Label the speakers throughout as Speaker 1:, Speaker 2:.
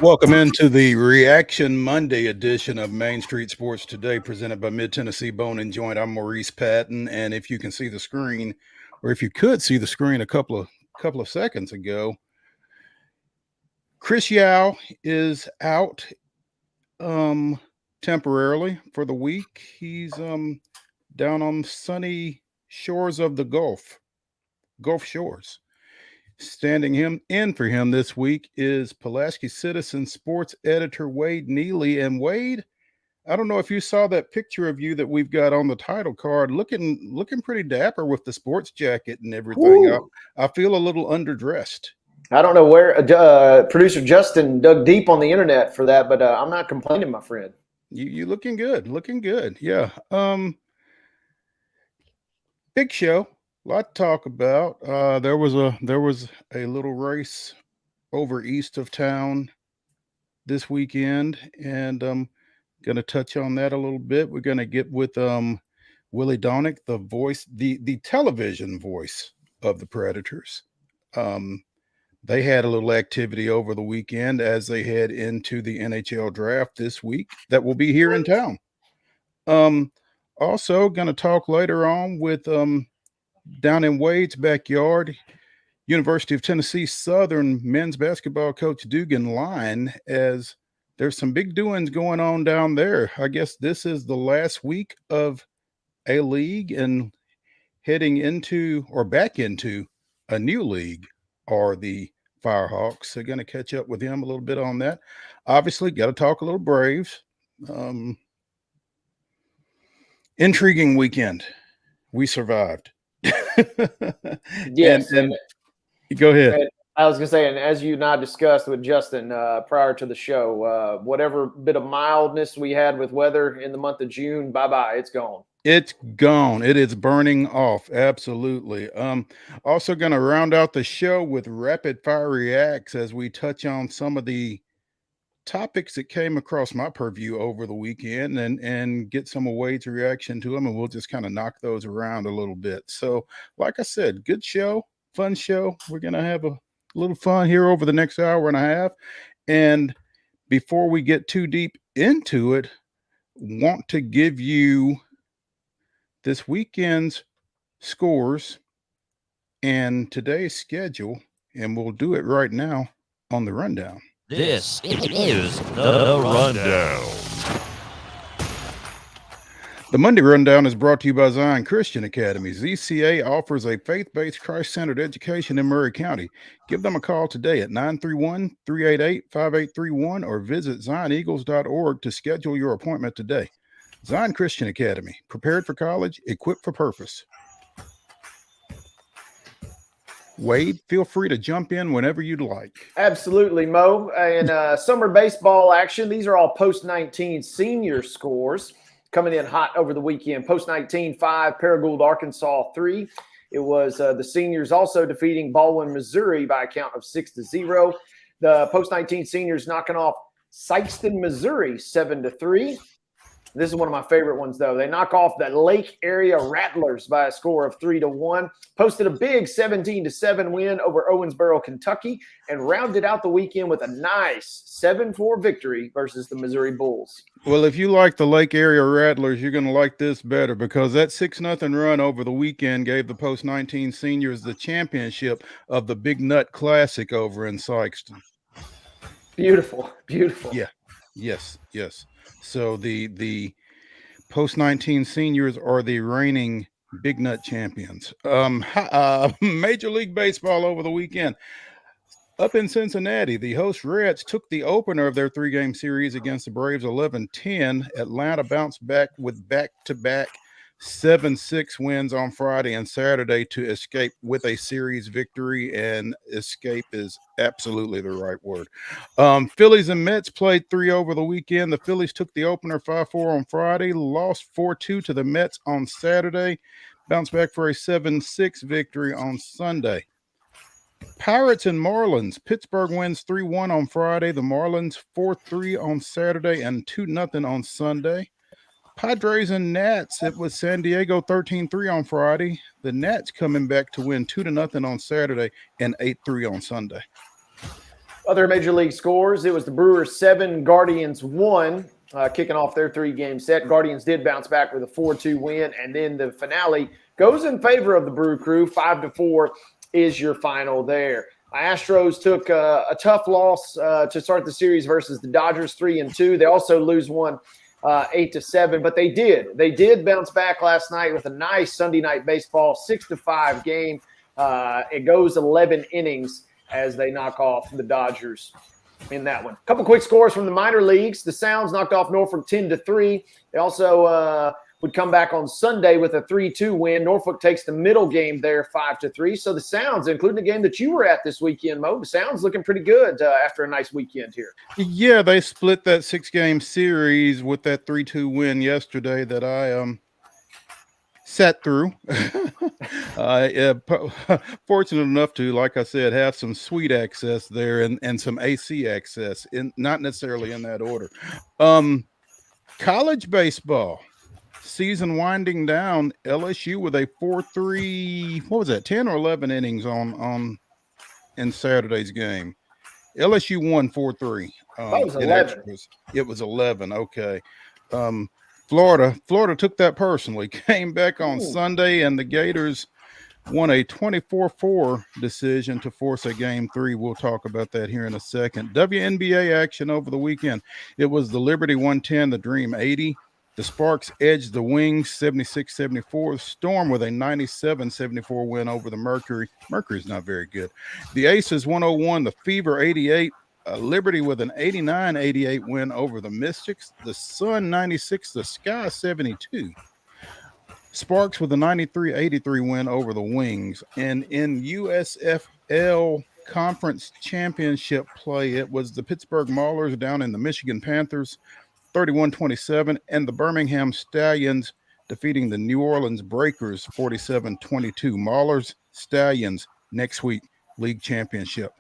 Speaker 1: Welcome into the Reaction Monday edition of Main Street Sports Today, presented by Mid-Tennessee Bone and Joint. I'm Maurice Patton, and if you can see the screen, or if you could see the screen a couple of seconds ago, Chris Yao is out temporarily for the week. He's down on sunny shores of the Gulf Shores. Standing in for him this week is Pulaski Citizen sports editor Wade Neely. And Wade, I don't know if you saw that picture of you that we've got on the title card, looking pretty dapper with the sports jacket and everything. I feel a little underdressed.
Speaker 2: I don't know where producer Justin dug deep on the internet for that, but I'm not complaining, my friend.
Speaker 1: You looking good. Yeah. Big show. A lot to talk about. There was a little race over east of town this weekend, and I'm gonna touch on that a little bit. We're gonna get with Willie DAUNIC, the voice, the television voice of the Predators. They had a little activity over the weekend as they head into the NHL draft this week that will be here in town. Also gonna talk later on with down in Wade's backyard, University of Tennessee Southern men's basketball coach DUGAN LYNE, as there's some big doings going on down there. I guess this is the last week of a league and heading into or back into a new league are the Firehawks. They're going to catch up with him a little bit on that. Obviously, got to talk a little Braves. Intriguing weekend. We survived.
Speaker 2: Yes.
Speaker 1: And go ahead.
Speaker 2: And I was going to say, and as you and I discussed with Justin prior to the show, whatever bit of mildness we had with weather in the month of June, bye-bye, it's gone.
Speaker 1: It's gone. It is burning off. Absolutely. Also going to round out the show with rapid fire reacts as we touch on some of the topics that came across my purview over the weekend and get some of Wade's reaction to them, and we'll just kind of knock those around a little bit. So like I said, good show, fun show. We're going to have a little fun here over the next hour and a half. And before we get too deep into it, want to give you this weekend's scores and today's schedule, and we'll do it right now on the rundown.
Speaker 3: This is the Rundown.
Speaker 1: The Monday Rundown is brought to you by Zion Christian Academy. ZCA offers a faith-based, Christ-centered education in Murray County. Give them a call today at 931-388-5831 or visit zioneagles.org to schedule your appointment today. Zion Christian Academy, prepared for college, equipped for purpose. Wade, feel free to jump in whenever you'd like.
Speaker 2: Absolutely, Mo. And summer baseball action. These are all post-19 senior scores coming in hot over the weekend. Post-19, 5, Paragould, Arkansas, 3. It was the seniors also defeating Baldwin, Missouri by a count of 6-0. The post-19 seniors knocking off Sikeston, Missouri, 7-3. This is one of my favorite ones, though. They knock off the Lake Area Rattlers by a score of 3-1. Posted a big 17-7 win over Owensboro, Kentucky, and rounded out the weekend with a nice 7-4 victory versus the Missouri Bulls.
Speaker 1: Well, if you like the Lake Area Rattlers, you're going to like this better because that 6-0 run over the weekend gave the post-19 seniors the championship of the Big Nut Classic over in Sikeston.
Speaker 2: Beautiful, beautiful.
Speaker 1: Yeah, yes. So the post-19 seniors are the reigning Big Nut champions. Major League Baseball over the weekend. Up in Cincinnati, the host Reds took the opener of their 3-game series against the Braves 11-10. Atlanta bounced back with back-to-back 7-6 wins on Friday and Saturday to escape with a series victory, and escape is absolutely the right word. Phillies and Mets played 3 over the weekend. The Phillies took the opener 5-4 on Friday, lost 4-2 to the Mets on Saturday, bounced back for a 7-6 victory on Sunday. Pirates and Marlins. Pittsburgh wins 3-1 on Friday. The Marlins 4-3 on Saturday and 2-0 on Sunday. Padres and Nats. It was San Diego 13-3 on Friday. The Nats coming back to win 2-0 on Saturday and 8-3 on Sunday.
Speaker 2: Other major league scores. It was the Brewers 7, Guardians 1, kicking off their 3-game set. Guardians did bounce back with a 4-2 win, and then the finale goes in favor of the Brew Crew. 5-4 is your final there. Astros took a tough loss to start the series versus the Dodgers, 3-2. They also lose one 8-7, but they did bounce back last night with a nice Sunday night baseball 6-5 game. It goes 11 innings as they knock off the Dodgers in that one. A couple quick scores from the minor leagues. The Sounds knocked off Norfolk 10-3. They also would come back on Sunday with a 3-2 win. Norfolk takes the middle game there 5-3. So the Sounds, including the game that you were at this weekend, Mo, the Sounds looking pretty good after a nice weekend here.
Speaker 1: Yeah, they split that 6-game series with that 3-2 win yesterday that I sat through. Fortunate enough to, like I said, have some suite access there and some AC access, not necessarily in that order. College baseball. Season winding down. LSU with a 4-3, what was that, 10 or 11 innings in Saturday's game. LSU won 4-3.
Speaker 2: That was 11.
Speaker 1: It was 11. Okay. Florida took that personally. Came back on Sunday, and the Gators won a 24-4 decision to force a game 3. We'll talk about that here in a second. WNBA action over the weekend. It was the Liberty 110, the Dream 80. The Sparks edged the Wings 76-74. Storm with a 97-74 win over the Mercury. Mercury's not very good. The Aces 101, the Fever 88. Liberty with an 89-88 win over the Mystics. The Sun 96, the Sky 72. Sparks with a 93-83 win over the Wings. And in USFL Conference Championship play, it was the Pittsburgh Maulers down in the Michigan Panthers 31-27, and the Birmingham Stallions defeating the New Orleans Breakers 47-22. Maulers, Stallions next week, league championship.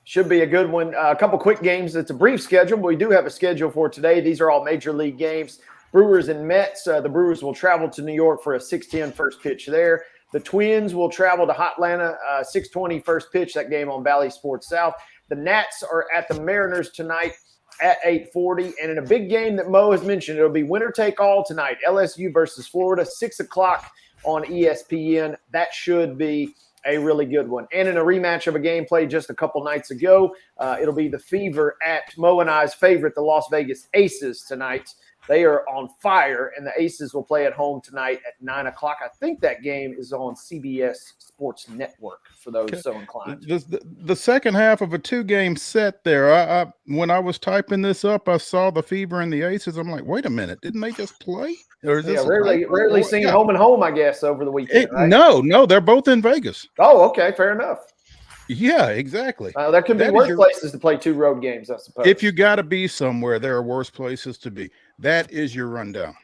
Speaker 2: Should be a good one. A couple quick games. It's a brief schedule, but we do have a schedule for today. These are all major league games. Brewers and Mets. The Brewers will travel to New York for a 6:10 first pitch there. The Twins will travel to Hotlanta, 6:20 first pitch, that game on Valley Sports South. The Nats are at the Mariners tonight at 8:40. And in a big game that Mo has mentioned, it'll be winner take all tonight. LSU versus Florida, 6 o'clock on ESPN. That should be a really good one. And in a rematch of a game played just a couple nights ago, it'll be the Fever at Mo and I's favorite, the Las Vegas Aces tonight. They are on fire, and the Aces will play at home tonight at 9 o'clock. I think that game is on CBS Sports Network for those so inclined.
Speaker 1: The second half of a 2-game set there. I when I was typing this up, I saw the Fever and the Aces. I'm like, wait a minute, didn't they just play? Or is this
Speaker 2: rarely seen home and home, I guess, over the weekend, right?
Speaker 1: No, they're both in Vegas.
Speaker 2: Oh, okay, fair enough.
Speaker 1: Yeah, exactly.
Speaker 2: There could be worse places to play 2 road games, I suppose.
Speaker 1: If you got to be somewhere, there are worse places to be. That is your rundown.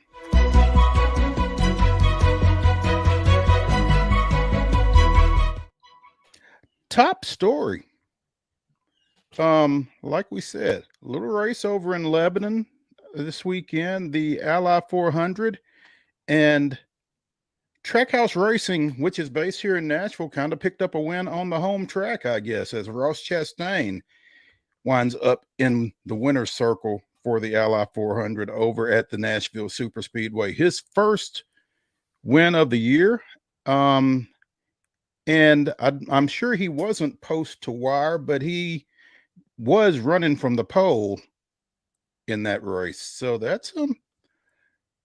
Speaker 1: Top story. Like we said, a little race over in Lebanon this weekend, the Ally 400, and Trackhouse Racing, which is based here in Nashville, kind of picked up a win on the home track, I guess, as Ross Chastain winds up in the winner's circle for the Ally 400 over at the Nashville Superspeedway. His first win of the year. And I'm sure he wasn't post to wire, but he was running from the pole in that race. So that's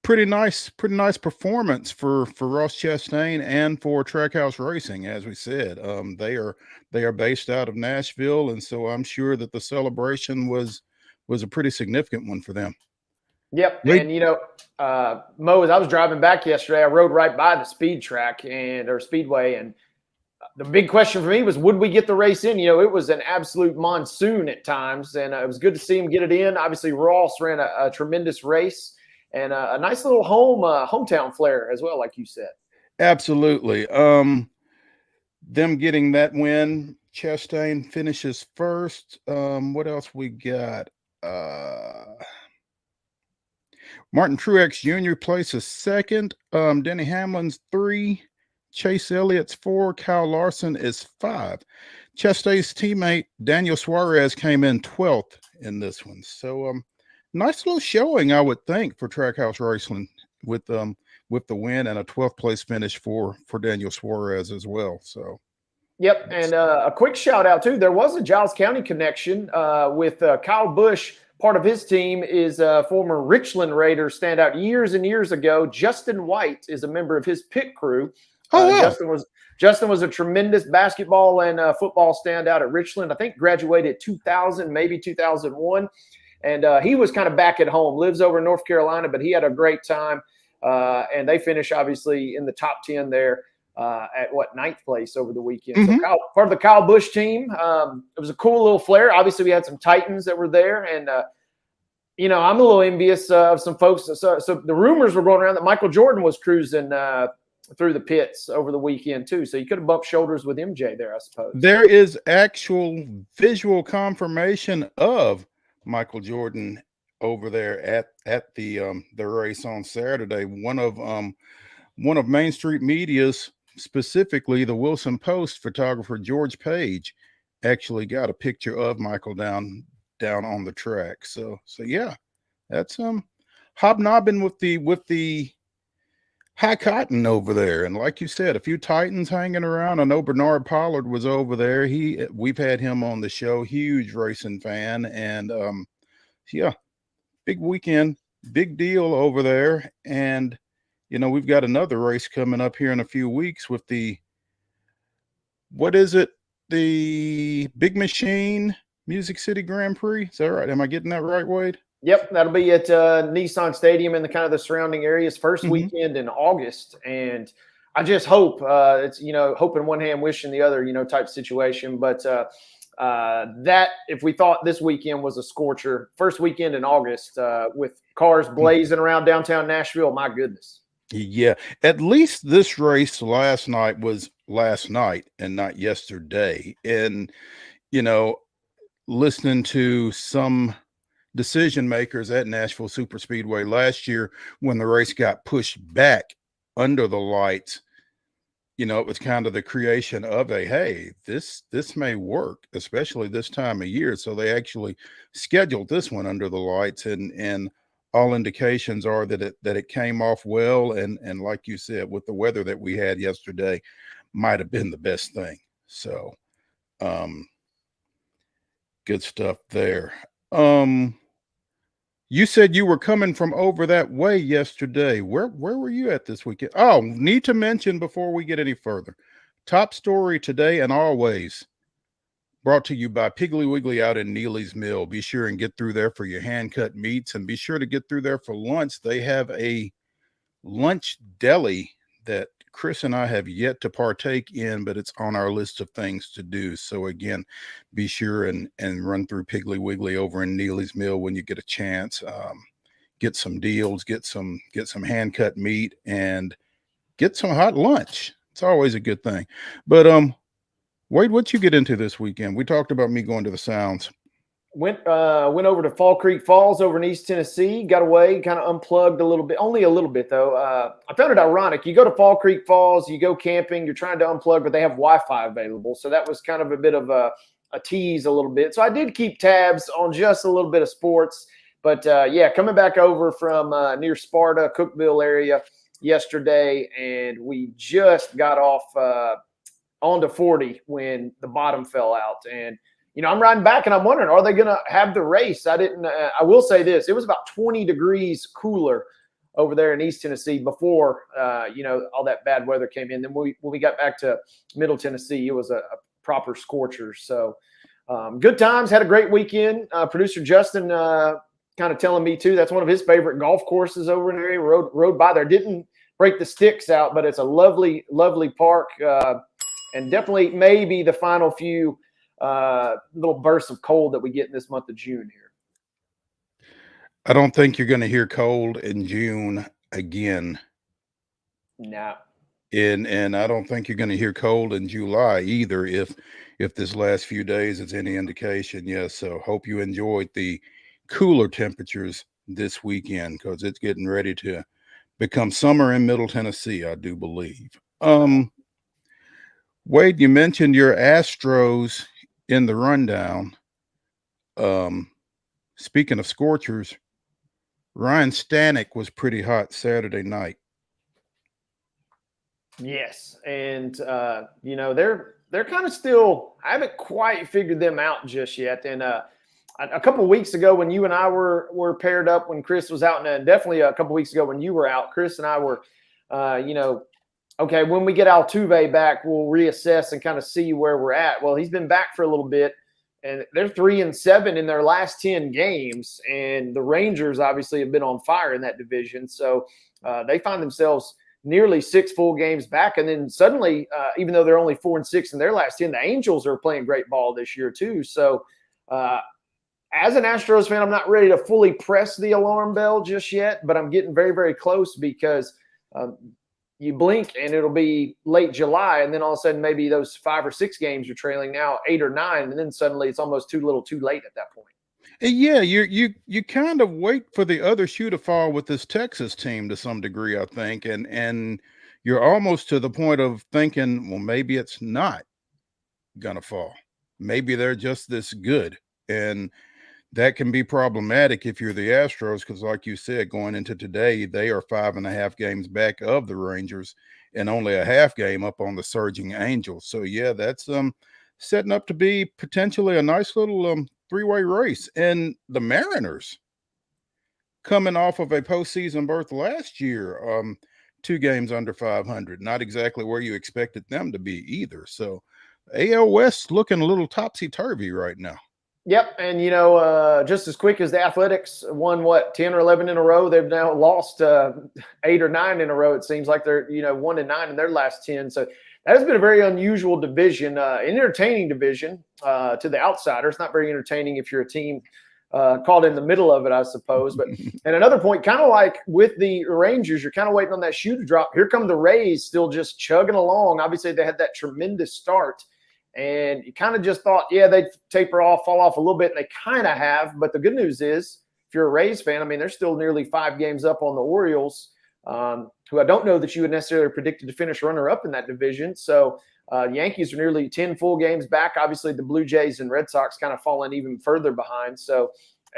Speaker 1: pretty nice performance for Ross Chastain and for Trackhouse Racing. As we said, they are based out of Nashville, and so I'm sure that the celebration was a pretty significant one for them.
Speaker 2: Yep. And Mo, as I was driving back yesterday, I rode right by the speed track or speedway, and the big question for me was, would we get the race in? It was an absolute monsoon at times, and it was good to see him get it in. Obviously, Ross ran a tremendous race. And a nice little hometown flair as well, like you said.
Speaker 1: Absolutely. Them getting that win. Chastain finishes first. What else we got? Martin Truex Jr. places second. Denny Hamlin's 3. Chase Elliott's 4. Kyle Larson is 5. Chastain's teammate Daniel Suarez came in 12th in this one. So nice little showing, I would think, for Trackhouse Racing with the win and a 12th place finish for Daniel Suarez as well. So,
Speaker 2: yep. And a quick shout out too. There was a Giles County connection with Kyle Busch. Part of his team is former Richland Raiders standout years and years ago. Justin White is a member of his pit crew.
Speaker 1: Wow.
Speaker 2: Justin was a tremendous basketball and football standout at Richland. I think graduated 2000, maybe 2001. And he was kind of back at home, lives over in North Carolina, but he had a great time. And they finished, obviously, in the top 10 there at, 9th place over the weekend.
Speaker 1: Mm-hmm.
Speaker 2: So part of the Kyle Busch team. It was a cool little flair. Obviously, we had some Titans that were there. And, I'm a little envious of some folks. So the rumors were going around that Michael Jordan was cruising through the pits over the weekend, too. So you could have bumped shoulders with MJ there, I suppose.
Speaker 1: There is actual visual confirmation of Michael Jordan over there at the race on Saturday. One of Main Street Media's, specifically the Wilson Post photographer George Page, actually got a picture of Michael down on the track. So yeah, that's hobnobbing with the high cotton over there. And like you said, a few Titans hanging around. I know Bernard Pollard was over there. We've had him on the show, huge racing fan. And yeah, big weekend, big deal over there. And, we've got another race coming up here in a few weeks with the Big Machine Music City Grand Prix. Is that right? Am I getting that right, Wade?
Speaker 2: Yep, that'll be at Nissan Stadium and the kind of the surrounding areas first weekend in August. And I just hope it's, hope in one hand, wish in the other, type situation. But that if we thought this weekend was a scorcher, first weekend in August with cars blazing around downtown Nashville, my goodness.
Speaker 1: Yeah, at least this race last night was last night and not yesterday. And, listening to some decision makers at Nashville Superspeedway last year when the race got pushed back under the lights, it was kind of the creation of hey, this may work, especially this time of year. So they actually scheduled this one under the lights, and all indications are that it came off well. And like you said, with the weather that we had yesterday, might have been the best thing. So good stuff there. You said you were coming from over that way yesterday. Where were you at this weekend? Oh, need to mention before we get any further. Top story today and always brought to you by Piggly Wiggly out in Neely's Mill. Be sure and get through there for your hand-cut meats, and be sure to get through there for lunch. They have a lunch deli that Chris and I have yet to partake in, but it's on our list of things to do. So again, be sure and run through Piggly Wiggly over in Neely's Mill when you get a chance. Get some deals, get some hand cut meat, and get some hot lunch. It's always a good thing. But Wade, what you get into this weekend? We talked about me going to the Sounds.
Speaker 2: Went over to Fall Creek Falls over in East Tennessee. Got away, kind of unplugged a little bit, only a little bit though. I found it ironic. You go to Fall Creek Falls, you go camping, you're trying to unplug, but they have Wi-Fi available, so that was kind of a bit of a tease a little bit. So I did keep tabs on just a little bit of sports, but yeah, coming back over from near Sparta, Cookeville area yesterday, and we just got off onto 40 when the bottom fell out. And you know, I'm riding back and I'm wondering, are they going to have the race? I will say this, it was about 20 degrees cooler over there in East Tennessee before, you know, all that bad weather came in. Then when we got back to Middle Tennessee, it was a proper scorcher. So good times, had a great weekend. Producer Justin kind of telling me too, that's one of his favorite golf courses over in the area. Rode by there, didn't break the sticks out, but it's a lovely, lovely park. And definitely maybe the final few little bursts of cold that we get in this month of June here.
Speaker 1: I don't think you're going to hear cold in June again.
Speaker 2: No.
Speaker 1: And I don't think you're going to hear cold in July either, if this last few days is any indication. Yes, so hope you enjoyed the cooler temperatures this weekend, because it's getting ready to become summer in Middle Tennessee, I do believe. Wade, you mentioned your Astros in the rundown. Speaking of scorchers, Ryan Stanek was pretty hot Saturday night.
Speaker 2: Yes, and you know, they're kind of still, I haven't quite figured them out just yet. And a couple of weeks ago when you and I were paired up when Chris was out, and definitely a couple of weeks ago when you were out, Chris and I were you know, okay, when we get Altuve back, we'll reassess and kind of see where we're at. Well, he's been back for a little bit, and they're 3-7 in their last 10 games. And the Rangers obviously have been on fire in that division. So they find themselves nearly 6 full games back. And then suddenly, even though they're only 4-6 in their last 10, the Angels are playing great ball this year too. So as an Astros fan, I'm not ready to fully press the alarm bell just yet, but I'm getting very, very close, because you blink and it'll be late July, and then all of a sudden maybe those 5 or 6 games you're trailing now 8 or 9, and then suddenly it's almost too little too late at that point.
Speaker 1: Yeah, you kind of wait for the other shoe to fall with this Texas team to some degree, I think, and you're almost to the point of thinking, well, maybe it's not gonna fall. Maybe they're just this good, and that can be problematic if you're the Astros, because like you said, going into today, they are 5.5 games back of the Rangers and only a half game up on the surging Angels. So yeah, that's setting up to be potentially a nice little three-way race. And the Mariners, coming off of a postseason berth last year, 2 games under 500, not exactly where you expected them to be either. So AL West looking a little topsy-turvy right now.
Speaker 2: Yep, and you know, just as quick as the Athletics won 10 or 11 in a row, they've now lost 8 or 9 in a row. It seems like they're 1-9 in their last 10. So that has been a very unusual division, an entertaining division to the outsider. It's not very entertaining if you're a team caught in the middle of it, I suppose. But and another point, kind of like with the Rangers, you're kind of waiting on that shoe to drop. Here come the Rays, still just chugging along. Obviously, they had that tremendous start. And you kind of just thought, yeah, they'd taper off, fall off a little bit, and they kind of have. But the good news is, if you're a Rays fan, I mean, they're still nearly 5 games up on the Orioles, who I don't know that you would necessarily predicted to finish runner-up in that division. So Yankees are nearly 10 full games back. Obviously, the Blue Jays and Red Sox kind of falling even further behind. So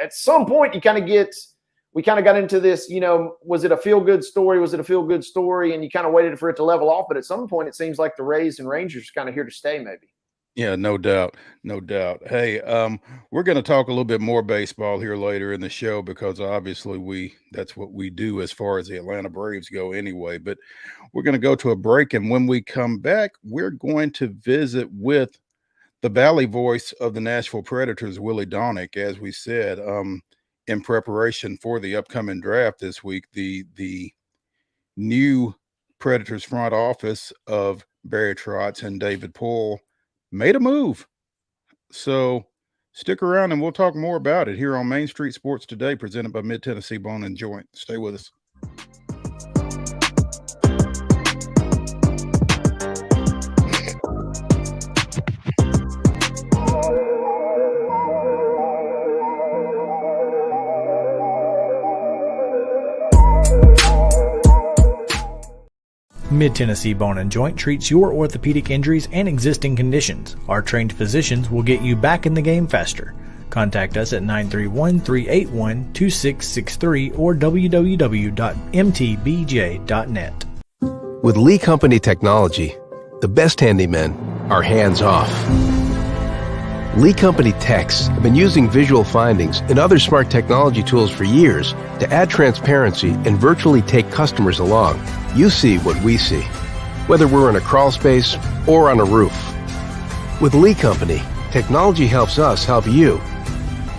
Speaker 2: at some point, we kind of got into this, was it a feel-good story? Was it a feel-good story? And you kind of waited for it to level off. But at some point, it seems like the Rays and Rangers are kind of here to stay maybe.
Speaker 1: Yeah, no doubt. No doubt. Hey, we're going to talk a little bit more baseball here later in the show because obviously that's what we do as far as the Atlanta Braves go anyway. But we're going to go to a break. And when we come back, we're going to visit with the Valley voice of the Nashville Predators, Willie DAUNIC, as we said, in preparation for the upcoming draft this week. The new Predators front office of Barry Trotz and David Poole made a move. So stick around and we'll talk more about it here on Main Street Sports Today, presented by Mid Tennessee Bone and Joint. Stay with us.
Speaker 4: Mid-Tennessee Bone and Joint treats your orthopedic injuries and existing conditions. Our trained physicians will get you back in the game faster. Contact us at 931-381-2663 or www.mtbj.net.
Speaker 5: With Lee Company technology, the best handymen are hands-off. Lee Company techs have been using visual findings and other smart technology tools for years to add transparency and virtually take customers along. You see what we see, whether we're in a crawl space or on a roof. With Lee Company, technology helps us help you,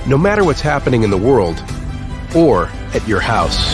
Speaker 5: no matter what's happening in the world or at your house.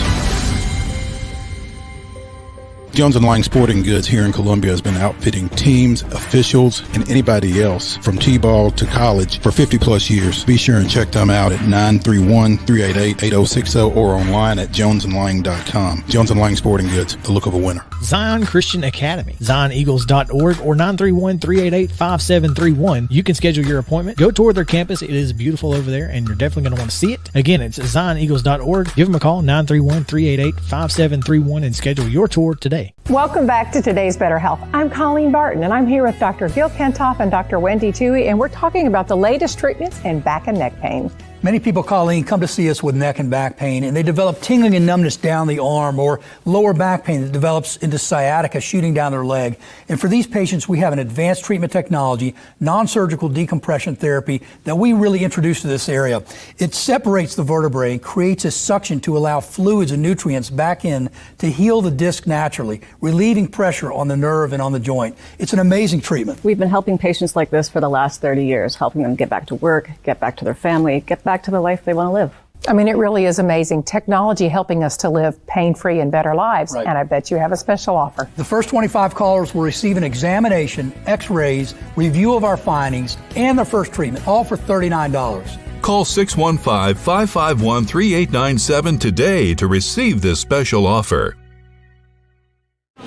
Speaker 1: Jones & Lang Sporting Goods here in Columbia has been outfitting teams, officials, and anybody else from T-ball to college for 50 plus years. Be sure and check them out at 931-388-8060 or online at jonesandlang.com. Jones & Lang Sporting Goods, the look of a winner.
Speaker 4: Zion Christian Academy, zioneagles.org or 931-388-5731. You can schedule your appointment. Go tour their campus. It is beautiful over there, and you're definitely going to want to see it. Again, it's zioneagles.org. Give them a call, 931-388-5731, and schedule your tour today.
Speaker 6: Welcome back to Today's Better Health. I'm Colleen Barton, and I'm here with Dr. Gil Kentoff and Dr. Wendy Toohey, and we're talking about the latest treatments in back and neck pain.
Speaker 7: Many people, Colleen, come to see us with neck and back pain, and they develop tingling and numbness down the arm or lower back pain that develops into sciatica shooting down their leg. And for these patients, we have an advanced treatment technology, non-surgical decompression therapy that we really introduced to this area. It separates the vertebrae and creates a suction to allow fluids and nutrients back in to heal the disc naturally, relieving pressure on the nerve and on the joint. It's an amazing treatment.
Speaker 8: We've been helping patients like this for the last 30 years, helping them get back to work, get back to their family, get back to the life they want to live.
Speaker 6: I mean, it really is amazing. Technology helping us to live pain-free and better lives.
Speaker 7: Right.
Speaker 6: And I bet you have a special offer.
Speaker 7: The first 25 callers will receive an examination, x-rays, review of our findings, and their first treatment, all for $39.
Speaker 9: Call 615-551-3897 today to receive this special offer.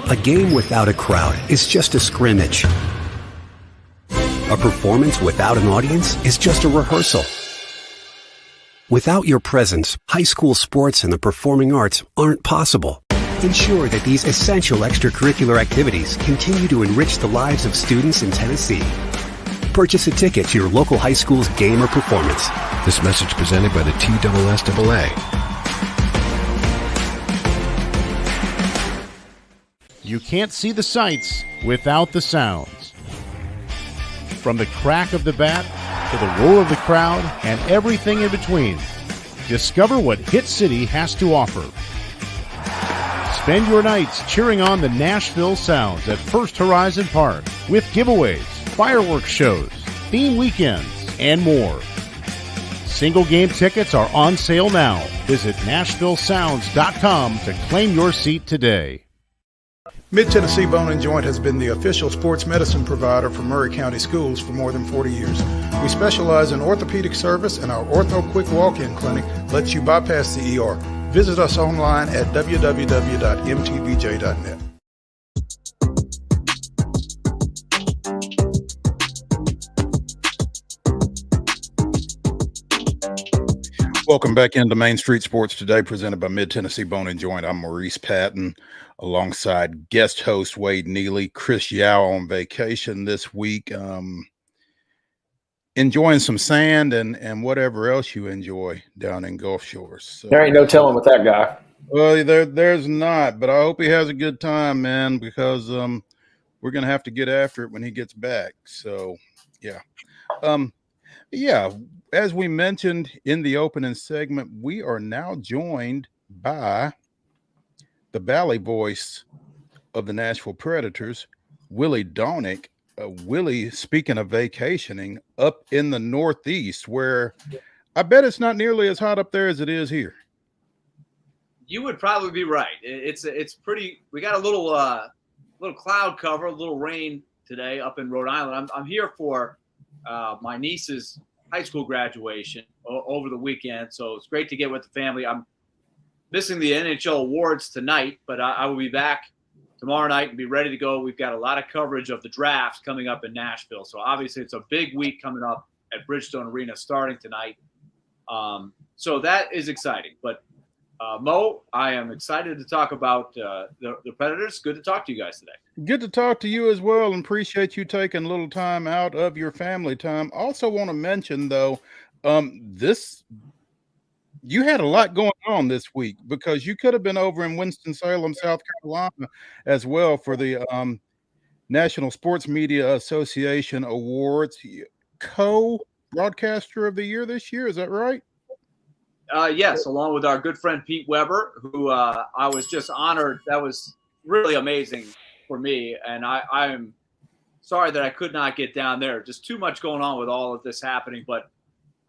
Speaker 10: A game without a crowd is just a scrimmage. A performance without an audience is just a rehearsal. Without your presence, high school sports and the performing arts aren't possible. Ensure that these essential extracurricular activities continue to enrich the lives of students in Tennessee. Purchase a ticket to your local high school's game or performance.
Speaker 5: This message presented by the TSSAA.
Speaker 11: You can't see the sights without the sounds. From the crack of the bat to the roar of the crowd and everything in between, discover what Hit City has to offer. Spend your nights cheering on the Nashville Sounds at First Horizon Park with giveaways, fireworks shows, theme weekends, and more. Single game tickets are on sale now. Visit NashvilleSounds.com to claim your seat today.
Speaker 1: Mid Tennessee Bone and Joint has been the official sports medicine provider for Murray County Schools for more than 40 years. We specialize in orthopedic service, and our Ortho Quick Walk-In Clinic lets you bypass the ER. Visit us online at www.mtbj.net. Welcome back into Main Street Sports Today, presented by Mid Tennessee Bone and Joint. I'm Maurice Patton, alongside guest host Wade Neely. Chris Yao on vacation this week, enjoying some sand and whatever else you enjoy down in Gulf Shores. So,
Speaker 2: There ain't no telling with that guy.
Speaker 1: well, there's not, but I hope he has a good time, man, because we're gonna have to get after it when he gets back. So Yeah. Um, yeah. As we mentioned in the opening segment, we are now joined by the Valley voice of the Nashville Predators, Willie DAUNIC. Willie, speaking of vacationing, up in the Northeast, where I bet it's not nearly as hot up there as it is here.
Speaker 12: You would probably be right. It's pretty. We got a little cloud cover, a little rain today up in Rhode Island. I'm here for my niece's high school graduation over the weekend, so it's great to get with the family. I'm missing the NHL awards tonight, but I will be back tomorrow night and be ready to go. We've got a lot of coverage of the drafts coming up in Nashville, so obviously it's a big week coming up at Bridgestone Arena starting tonight. So that is exciting. But Mo, I am excited to talk about the Predators. Good to talk to you guys today.
Speaker 1: Good to talk to you as well, and appreciate you taking a little time out of your family time. Also want to mention, though, you had a lot going on this week because you could have been over in Winston-Salem, South Carolina, as well for the National Sports Media Association Awards, co-broadcaster of the year this year. Is that right?
Speaker 12: Yes, along with our good friend Pete Weber, who I was just honored. That was really amazing for me, and I'm sorry that I could not get down there. Just too much going on with all of this happening, but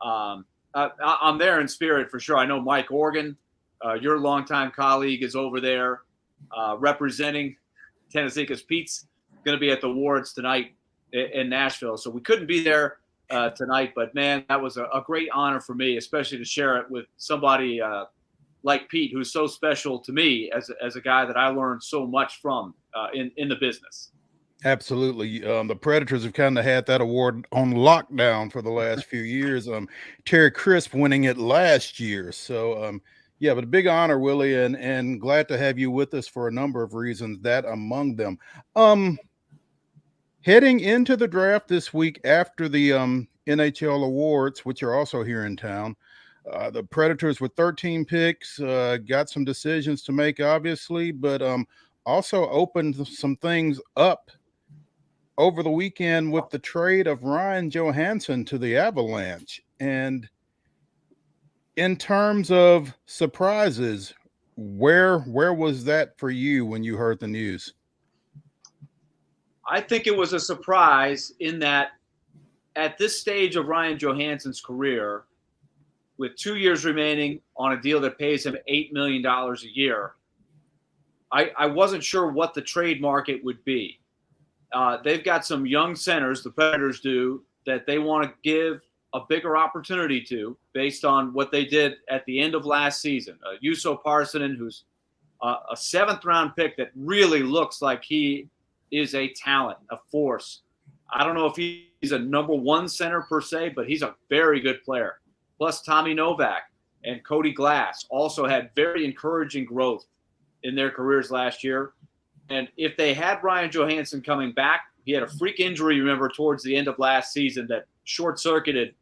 Speaker 12: I'm there in spirit for sure. I know Mike Organ, your longtime colleague, is over there representing Tennessee because Pete's going to be at the awards tonight in Nashville. So we couldn't be there tonight, but man, that was a great honor for me, especially to share it with somebody like Pete, who's so special to me as a guy that I learned so much from in the business.
Speaker 1: Absolutely. The Predators have kind of had that award on lockdown for the last few years. Terry Crisp winning it last year. So, yeah, but a big honor, Willie, and glad to have you with us for a number of reasons, that among them. Heading into the draft this week after the NHL awards, which are also here in town, the Predators with 13 picks got some decisions to make, obviously, but also opened some things up over the weekend with the trade of Ryan Johansson to the Avalanche. And in terms of surprises, where was that for you when you heard the news?
Speaker 12: I think it was a surprise in that at this stage of Ryan Johansson's career, with 2 years remaining on a deal that pays him $8 million a year, I wasn't sure what the trade market would be. They've got some young centers, the Predators do, that they want to give a bigger opportunity to based on what they did at the end of last season. Juuso Parssinen, who's a seventh-round pick that really looks like he is a talent, a force. I don't know if he's a number one center per se, but he's a very good player. Plus Tommy Novak and Cody Glass also had very encouraging growth in their careers last year. And if they had Ryan Johansson coming back, he had a freak injury, remember, towards the end of last season that short-circuited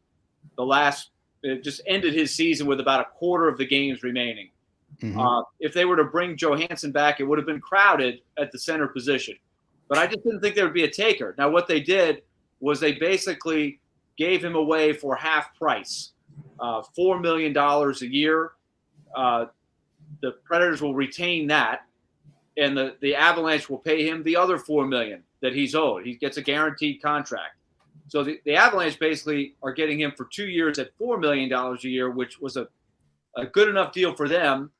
Speaker 12: it just ended his season with about a quarter of the games remaining. Mm-hmm. If they were to bring Johansson back, it would have been crowded at the center position. But I just didn't think there would be a taker. Now, what they did was they basically gave him away for half price, $4 million a year. The Predators will retain that, and the Avalanche will pay him the other $4 million that he's owed. He gets a guaranteed contract. So the Avalanche basically are getting him for 2 years at $4 million a year, which was a good enough deal for them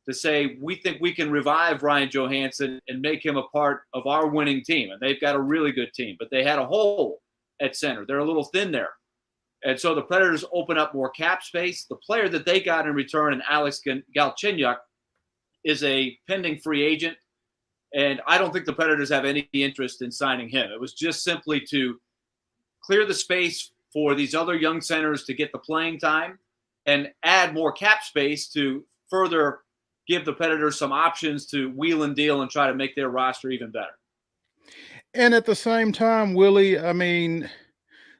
Speaker 12: to say, we think we can revive Ryan Johansson and make him a part of our winning team. And they've got a really good team, but they had a hole at center. They're a little thin there. And so the Predators open up more cap space. The player that they got in return, and Alex Galchenyuk, is a pending free agent. And I don't think the Predators have any interest in signing him. It was just simply to clear the space for these other young centers to get the playing time and add more cap space to further give the Predators some options to wheel and deal and try to make their roster even better.
Speaker 1: And at the same time, Willie, I mean,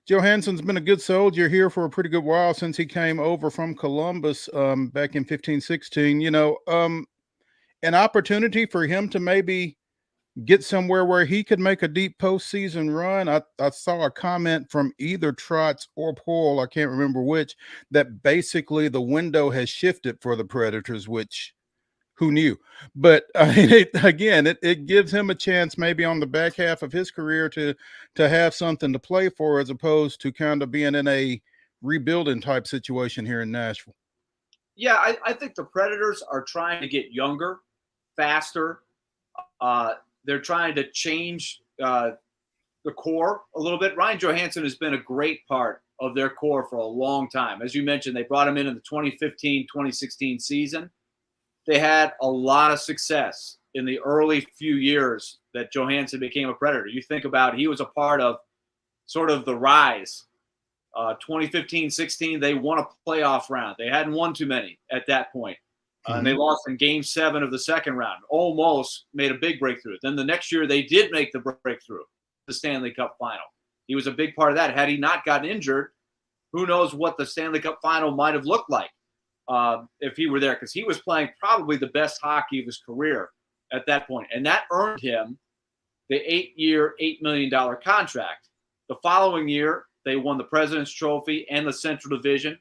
Speaker 1: Johansson's been a good soldier here for a pretty good while since he came over from Columbus back in 15-16. You know, an opportunity for him to maybe get somewhere where he could make a deep postseason run. I saw a comment from either Trotz or Poyle, I can't remember which, that basically the window has shifted for the Predators, which who knew? But I mean, it gives him a chance maybe on the back half of his career to have something to play for, as opposed to kind of being in a rebuilding type situation here in Nashville.
Speaker 12: Yeah, I think the Predators are trying to get younger, faster. They're trying to change the core a little bit. Ryan Johansson has been a great part of their core for a long time. As you mentioned, they brought him in the 2015-2016 season. They had a lot of success in the early few years that Johansson became a Predator. You think about, he was a part of sort of the rise. 2015-16, they won a playoff round. They hadn't won too many at that point. And they lost in Game 7 of the second round. Almost made a big breakthrough. Then the next year, they did make the breakthrough, the Stanley Cup final. He was a big part of that. Had he not gotten injured, who knows what the Stanley Cup final might have looked like if he were there, because he was playing probably the best hockey of his career at that point. And that earned him the 8-year, $8 million contract. The following year, they won the President's Trophy and the Central Division.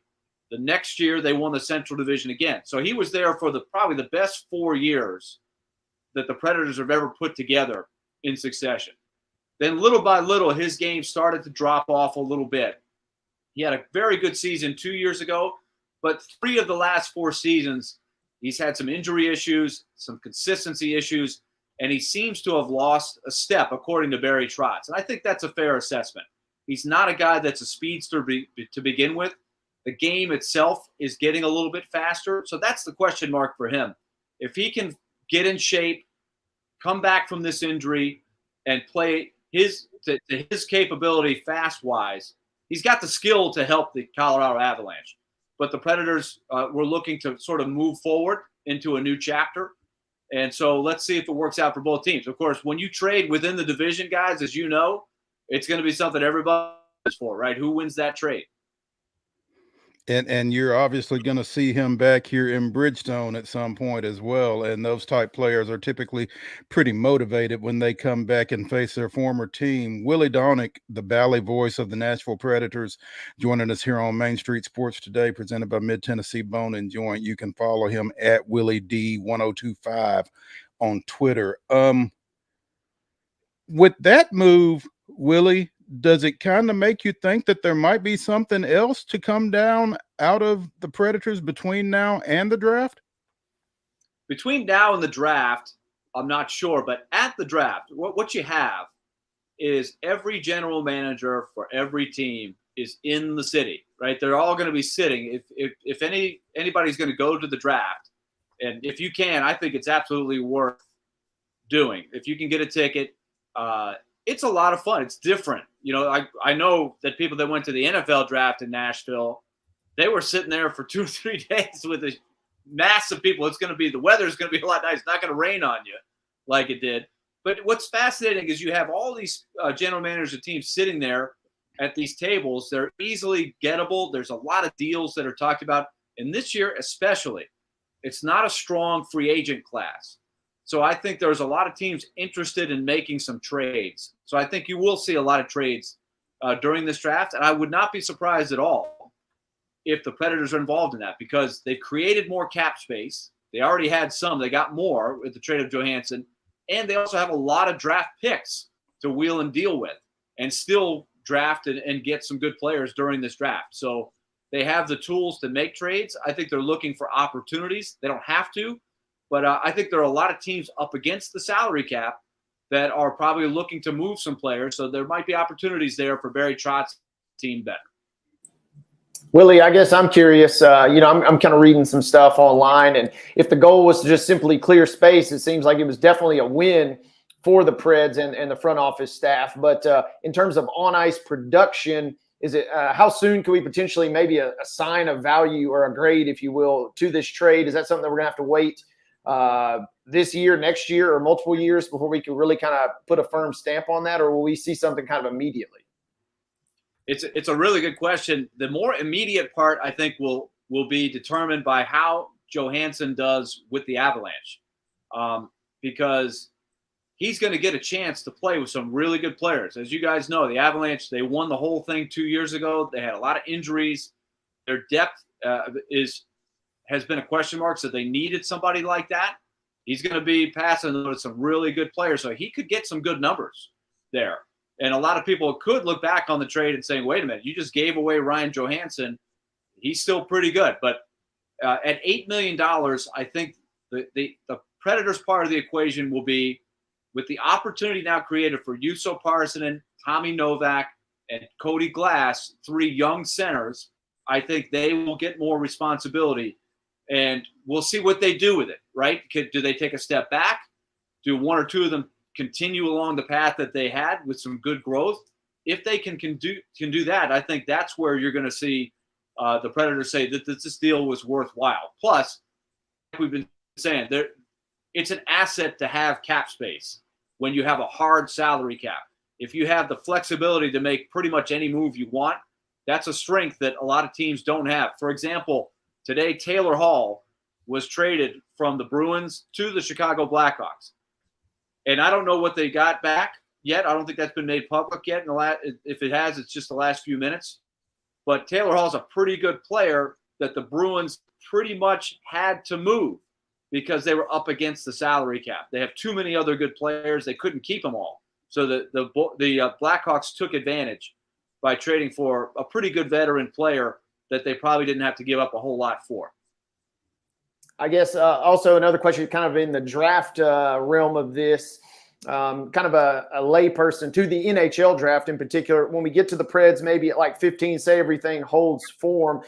Speaker 12: The next year, they won the Central Division again. So he was there for probably the best 4 years that the Predators have ever put together in succession. Then little by little, his game started to drop off a little bit. He had a very good season 2 years ago, but 3 of the last 4 seasons, he's had some injury issues, some consistency issues, and he seems to have lost a step, according to Barry Trotz. And I think that's a fair assessment. He's not a guy that's a speedster to begin with. The game itself is getting a little bit faster. So that's the question mark for him. If he can get in shape, come back from this injury, and play to his capability fast-wise, he's got the skill to help the Colorado Avalanche. But the Predators were looking to sort of move forward into a new chapter. And so let's see if it works out for both teams. Of course, when you trade within the division, guys, as you know, it's going to be something everybody is for, right? Who wins that trade?
Speaker 1: And you're obviously going to see him back here in Bridgestone at some point as well. And those type players are typically pretty motivated when they come back and face their former team. Willie DAUNIC, the Bally voice of the Nashville Predators, joining us here on Main Street Sports Today, presented by Mid-Tennessee Bone and Joint. You can follow him at WillyD1025 on Twitter. With that move, Willie, does it kind of make you think that there might be something else to come down out of the Predators between now and the draft?
Speaker 12: Between now and the draft, I'm not sure. But at the draft, what you have is every general manager for every team is in the city, right? They're all going to be sitting. If anybody's going to go to the draft, and if you can, I think it's absolutely worth doing. If you can get a ticket, it's a lot of fun. It's different. You know, I know that people that went to the NFL draft in Nashville, they were sitting there for 2 or 3 days with a mass of people. The weather's going to be a lot nice. It's not going to rain on you like it did. But what's fascinating is you have all these general managers of teams sitting there at these tables. They're easily gettable. There's a lot of deals that are talked about. And this year especially, it's not a strong free agent class. So I think there's a lot of teams interested in making some trades. So I think you will see a lot of trades during this draft. And I would not be surprised at all if the Predators are involved in that, because they've created more cap space. They already had some. They got more with the trade of Johansson. And they also have a lot of draft picks to wheel and deal with and still draft and get some good players during this draft. So they have the tools to make trades. I think they're looking for opportunities. They don't have to. But I think there are a lot of teams up against the salary cap that are probably looking to move some players. So there might be opportunities there for Barry Trotz's team better.
Speaker 2: Willie, I guess I'm curious. I'm kind of reading some stuff online, and if the goal was to just simply clear space, it seems like it was definitely a win for the Preds and the front office staff. But in terms of on-ice production, is it how soon can we potentially maybe assign a value or a grade, if you will, to this trade? Is that something that we're going to have to wait this year, next year, or multiple years before we can really kind of put a firm stamp on that, or will we see something kind of immediately?
Speaker 12: It's a really good question. The more immediate part, I think, will be determined by how Johansson does with the Avalanche, because he's going to get a chance to play with some really good players. As you guys know, the Avalanche, they won the whole thing 2 years ago. They had a lot of injuries. Their depth has been a question mark, so they needed somebody like that. He's going to be passing to some really good players, so he could get some good numbers there. And a lot of people could look back on the trade and saying, wait a minute, you just gave away Ryan Johansson. He's still pretty good. But at $8 million, I think the Predators part of the equation will be, with the opportunity now created for Juuso Parssinen, Tommy Novak, and Cody Glass, 3 young centers, I think they will get more responsibility. And we'll see what they do with it, right? Do they take a step back? Do 1 or 2 of them continue along the path that they had with some good growth? If they can do that, I think that's where you're going to see the Predators say that this deal was worthwhile. Plus, like we've been saying, it's an asset to have cap space when you have a hard salary cap. If you have the flexibility to make pretty much any move you want, that's a strength that a lot of teams don't have. For example, today Taylor Hall was traded from the Bruins to the Chicago Blackhawks. And I don't know what they got back yet. I don't think that's been made public yet. If it has, it's just the last few minutes. But Taylor Hall's a pretty good player that the Bruins pretty much had to move because they were up against the salary cap. They have too many other good players. They couldn't keep them all. So the Blackhawks took advantage by trading for a pretty good veteran player that they probably didn't have to give up a whole lot for.
Speaker 2: I guess also another question kind of in the draft realm of this, kind of a layperson to the NHL draft in particular. When we get to the Preds, maybe at like 15, say everything holds form,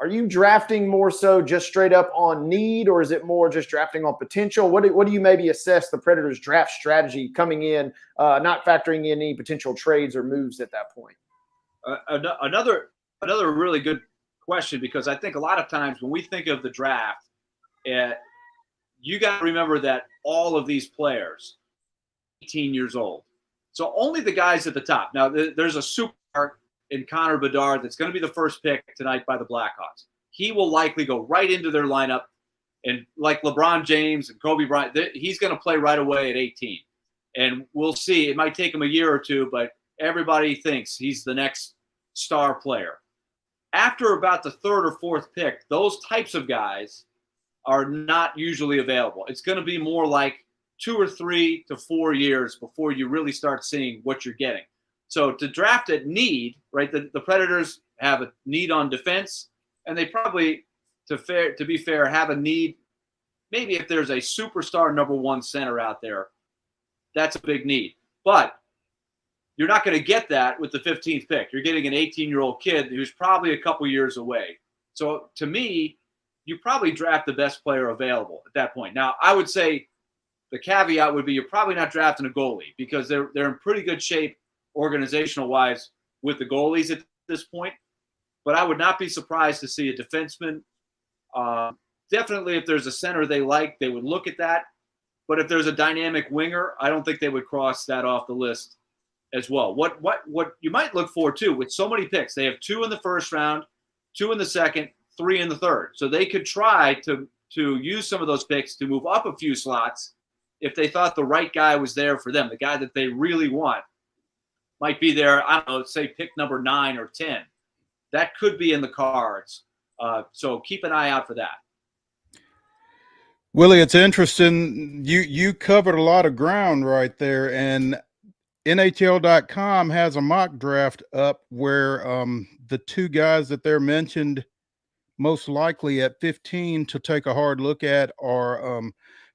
Speaker 2: are you drafting more so just straight up on need, or is it more just drafting on potential? What do you maybe assess the Predators' draft strategy coming in, not factoring in any potential trades or moves at that point?
Speaker 12: Another really good question, because I think a lot of times when we think of the draft, you got to remember that all of these players, 18 years old. So only the guys at the top. Now, there's a superstar in Connor Bedard that's going to be the first pick tonight by the Blackhawks. He will likely go right into their lineup. And like LeBron James and Kobe Bryant, he's going to play right away at 18. And we'll see. It might take him a year or two, but everybody thinks he's the next star player. After about the 3rd or 4th pick, those types of guys are not usually available. It's going to be more like 2 or 3 to 4 years before you really start seeing what you're getting. So to draft at need, right, the Predators have a need on defense, and they probably, to be fair, have a need. Maybe if there's a superstar number 1 center out there, that's a big need. But you're not going to get that with the 15th pick. You're getting an 18-year-old kid who's probably a couple years away. So to me, you probably draft the best player available at that point. Now, I would say the caveat would be you're probably not drafting a goalie, because they're in pretty good shape organizational-wise with the goalies at this point. But I would not be surprised to see a defenseman. Definitely, if there's a center they like, they would look at that. But if there's a dynamic winger, I don't think they would cross that off the list as well. What you might look for, too, with so many picks, they have 2 in the first round, 2 in the second, 3 in the third. So they could try to use some of those picks to move up a few slots if they thought the right guy was there for them, the guy that they really want might be there, I don't know, say pick number 9 or 10. That could be in the cards. So keep an eye out for that.
Speaker 1: Willie, it's interesting. You covered a lot of ground right there, and NHL.com has a mock draft up where the 2 guys that they're mentioned most likely at 15 to take a hard look at are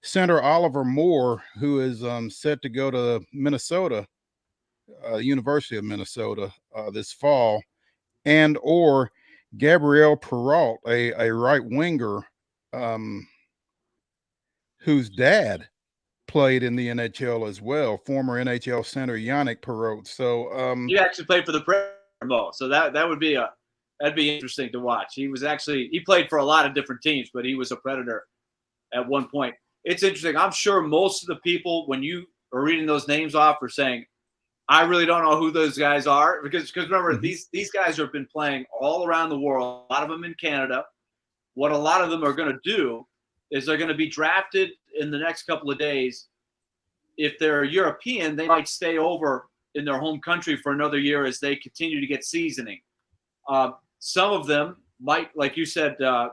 Speaker 1: center Oliver Moore, who is set to go to Minnesota, University of Minnesota this fall, and or Gabriel Perrault, a right winger whose dad played in the NHL as well, former NHL center Yannick Perrault. So
Speaker 12: he actually played for the Predators, so that'd be interesting to watch. He played for a lot of different teams, but he was a Predator at one point. It's interesting. I'm sure most of the people, when you are reading those names off, are saying, I really don't know who those guys are, because remember, these guys have been playing all around the world, a lot of them in Canada. What a lot of them are going to do is they're going to be drafted in the next couple of days if they're European, they might stay over in their home country for another year as they continue to get seasoning. Some of them might, like you said, the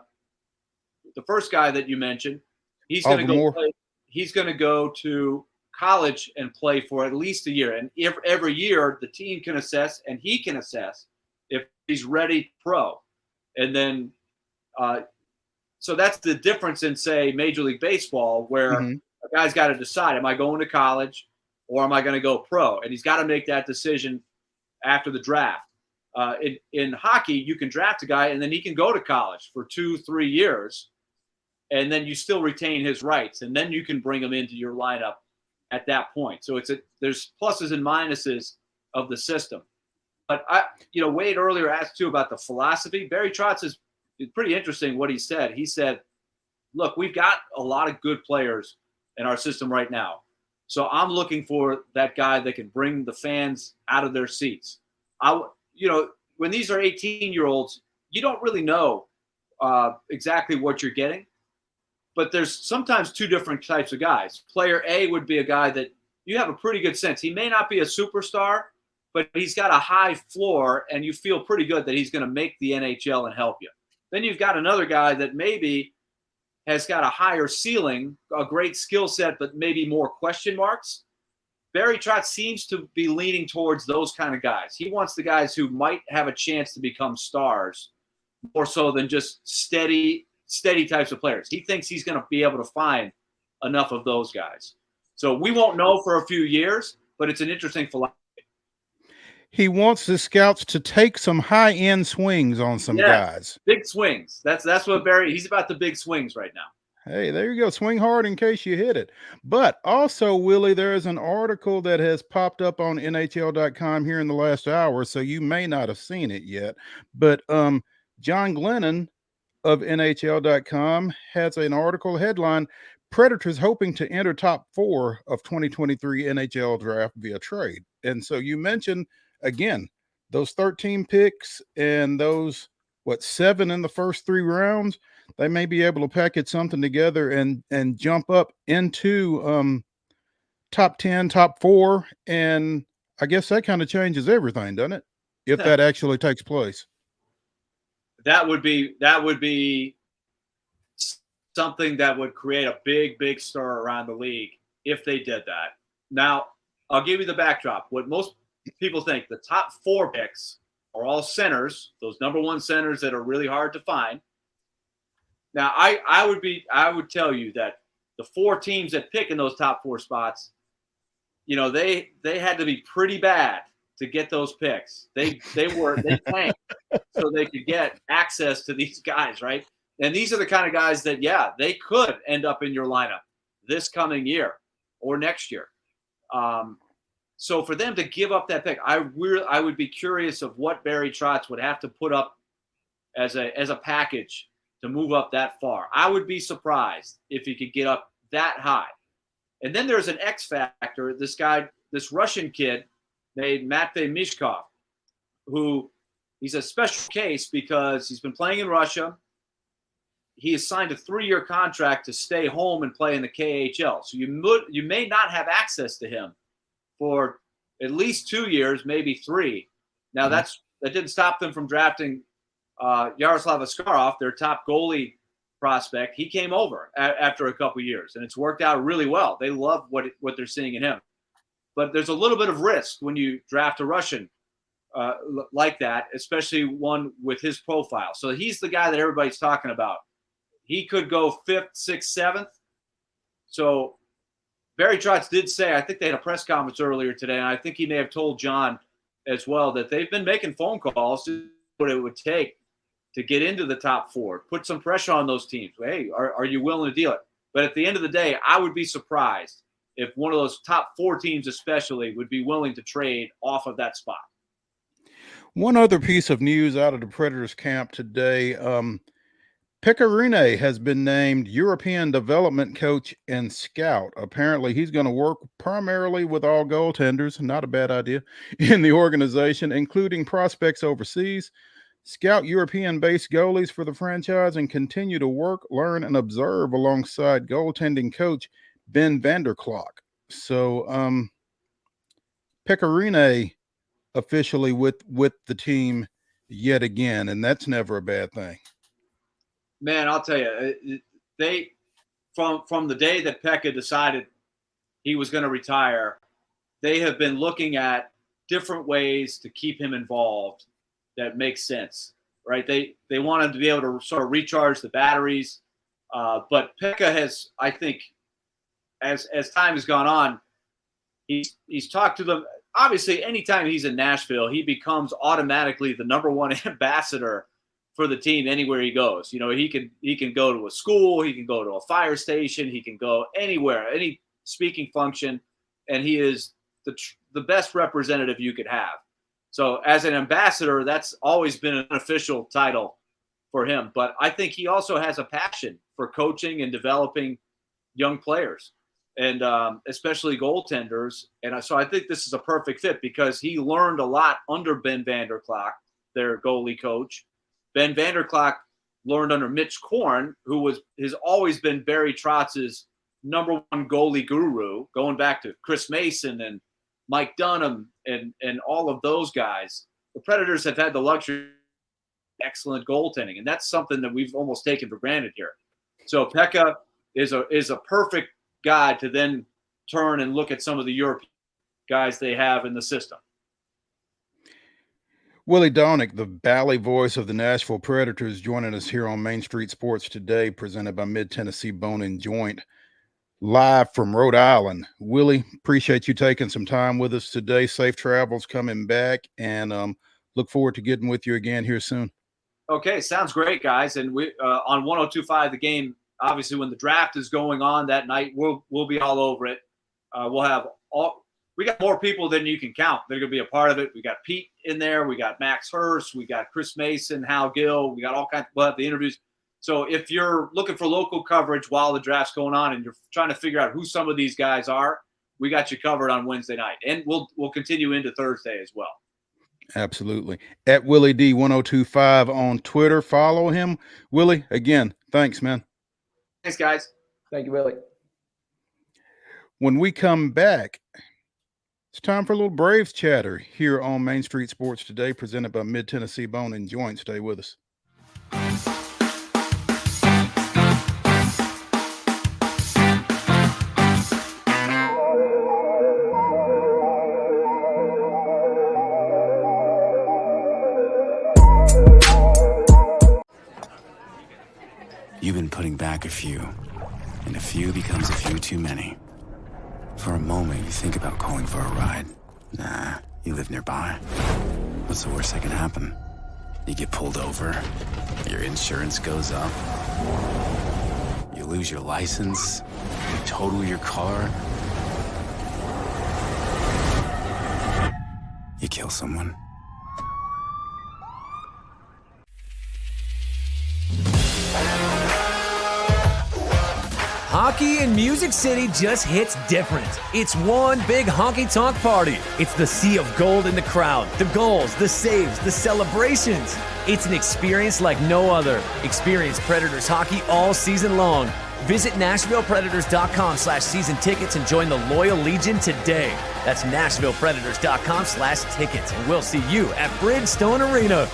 Speaker 12: first guy that you mentioned, he's going to go play, he's going to go to college and play for at least a year. And every year the team can assess and he can assess if he's ready pro. And then, so that's the difference in, say, Major League Baseball, where a guy's got to decide, am I going to college or am I going to go pro? And he's got to make that decision after the draft. In hockey, you can draft a guy and then he can go to college for 2-3 years, and then you still retain his rights, and then you can bring him into your lineup at that point. So there's pluses and minuses of the system. But Wade earlier asked too about the philosophy. Barry Trotz is pretty interesting what he said. He said, look, we've got a lot of good players in our system right now. So I'm looking for that guy that can bring the fans out of their seats. When these are 18-year-olds, you don't really know exactly what you're getting. But there's sometimes two different types of guys. Player A would be a guy that you have a pretty good sense. He may not be a superstar, but he's got a high floor, and you feel pretty good that he's going to make the NHL and help you. Then you've got another guy that maybe has got a higher ceiling, a great skill set, but maybe more question marks. Barry Trotz seems to be leaning towards those kind of guys. He wants the guys who might have a chance to become stars more so than just steady types of players. He thinks he's going to be able to find enough of those guys. So we won't know for a few years, but it's an interesting philosophy.
Speaker 1: He wants the scouts to take some high-end swings on some guys.
Speaker 12: Big swings. That's what he's about, the big swings right now.
Speaker 1: Hey, there you go. Swing hard in case you hit it. But also, Willie, there is an article that has popped up on NHL.com here in the last hour, so you may not have seen it yet. But John Glennon of NHL.com has an article headline, Predators hoping to enter top 4 of 2023 NHL draft via trade. And so you mentioned, again, those 13 picks and those, 7 in the first 3 rounds, they may be able to package something together and jump up into top 10, top 4. And I guess that kind of changes everything, doesn't it? If that actually takes place.
Speaker 12: That would be something that would create a big stir around the league if they did that. Now, I'll give you the backdrop. What most people think, the top 4 picks are all centers, those number 1 centers that are really hard to find. Now, I would tell you that the 4 teams that pick in those top 4 spots, they had to be pretty bad to get those picks. They tanked so they could get access to these guys, right? And these are the kind of guys that, they could end up in your lineup this coming year or next year. So for them to give up that pick, I would be curious of what Barry Trotz would have to put up as a package to move up that far. I would be surprised if he could get up that high. And then there's an X factor. This Russian kid named Matvei Mishkov, who he's a special case because he's been playing in Russia. He has signed a 3-year contract to stay home and play in the KHL. So you may not have access to him for at least 2 years, maybe 3. Now that didn't stop them from drafting Yaroslav Askarov, their top goalie prospect. He came over after a couple years, and it's worked out really well. They love what they're seeing in him. But there's a little bit of risk when you draft a Russian like that, especially one with his profile. So he's the guy that everybody's talking about. He could go 5th, 6th, 7th. So Barry Trotz did say, I think they had a press conference earlier today, and I think he may have told John as well that they've been making phone calls to what it would take to get into the top 4, put some pressure on those teams. Hey, are you willing to deal it? But at the end of the day, I would be surprised if one of those top 4 teams especially would be willing to trade off of that spot.
Speaker 1: One other piece of news out of the Predators camp today, Pecorine has been named European Development Coach and Scout. Apparently, he's going to work primarily with all goaltenders, not a bad idea, in the organization, including prospects overseas, scout European-based goalies for the franchise, and continue to work, learn, and observe alongside goaltending coach Ben Vanderklok. So, Pecorine officially with the team yet again, and that's never a bad thing.
Speaker 12: Man, I'll tell you, they from the day that Pekka decided he was going to retire, they have been looking at different ways to keep him involved that makes sense, right? They want him to be able to sort of recharge the batteries, but Pekka has, I think, as time has gone on, he's talked to them. Obviously, anytime he's in Nashville, he becomes automatically the #1 ambassador for the team anywhere he goes. You know, he can go to a school, he can go to a fire station, he can go anywhere, any speaking function, and he is the best representative you could have. So as an ambassador, that's always been an official title for him. But I think he also has a passion for coaching and developing young players, and especially goaltenders. And so I think this is a perfect fit because he learned a lot under Ben Vanderklok, their goalie coach. Ben Vanderklok learned under Mitch Korn, who has always been Barry Trotz's #1 goalie guru, going back to Chris Mason and Mike Dunham and all of those guys. The Predators have had the luxury of excellent goaltending, and that's something that we've almost taken for granted here. So Pekka is a perfect guy to then turn and look at some of the European guys they have in the system.
Speaker 1: Willie DAUNIC, the Bally voice of the Nashville Predators, joining us here on Main Street Sports today, presented by Mid-Tennessee Bone and Joint, live from Rhode Island. Willie, appreciate you taking some time with us today. Safe travels coming back, and look forward to getting with you again here soon.
Speaker 12: Okay, sounds great, guys. And we on 102.5 The Game, obviously when the draft is going on that night, we'll be all over it. We got more people than you can count. They're going to be a part of it. We got Pete in there. We got Max Hurst. We got Chris Mason, Hal Gill. We got all kinds. We'll have the interviews. So if you're looking for local coverage while the draft's going on and you're trying to figure out who some of these guys are, we got you covered on Wednesday night. And we'll continue into Thursday as well.
Speaker 1: Absolutely. At Willie D1025 on Twitter. Follow him. Willie, again, thanks, man.
Speaker 12: Thanks, guys.
Speaker 2: Thank you, Willie.
Speaker 1: When we come back, it's time for a little Braves chatter here on Main Street Sports Today, presented by Mid-Tennessee Bone and Joint. Stay with us.
Speaker 13: You've been putting back a few, and a few becomes a few too many. For a moment, you think about calling for a ride. Nah, you live nearby. What's the worst that can happen? You get pulled over, your insurance goes up, you lose your license, you total your car, you kill someone.
Speaker 14: Hockey in Music City just hits different. It's one big honky-tonk party. It's the sea of gold in the crowd, the goals, the saves, the celebrations. It's an experience like no other. Experience Predators hockey all season long. Visit NashvillePredators.com/season tickets and join the Loyal Legion today. That's NashvillePredators.com/tickets, and we'll see you at Bridgestone Arena.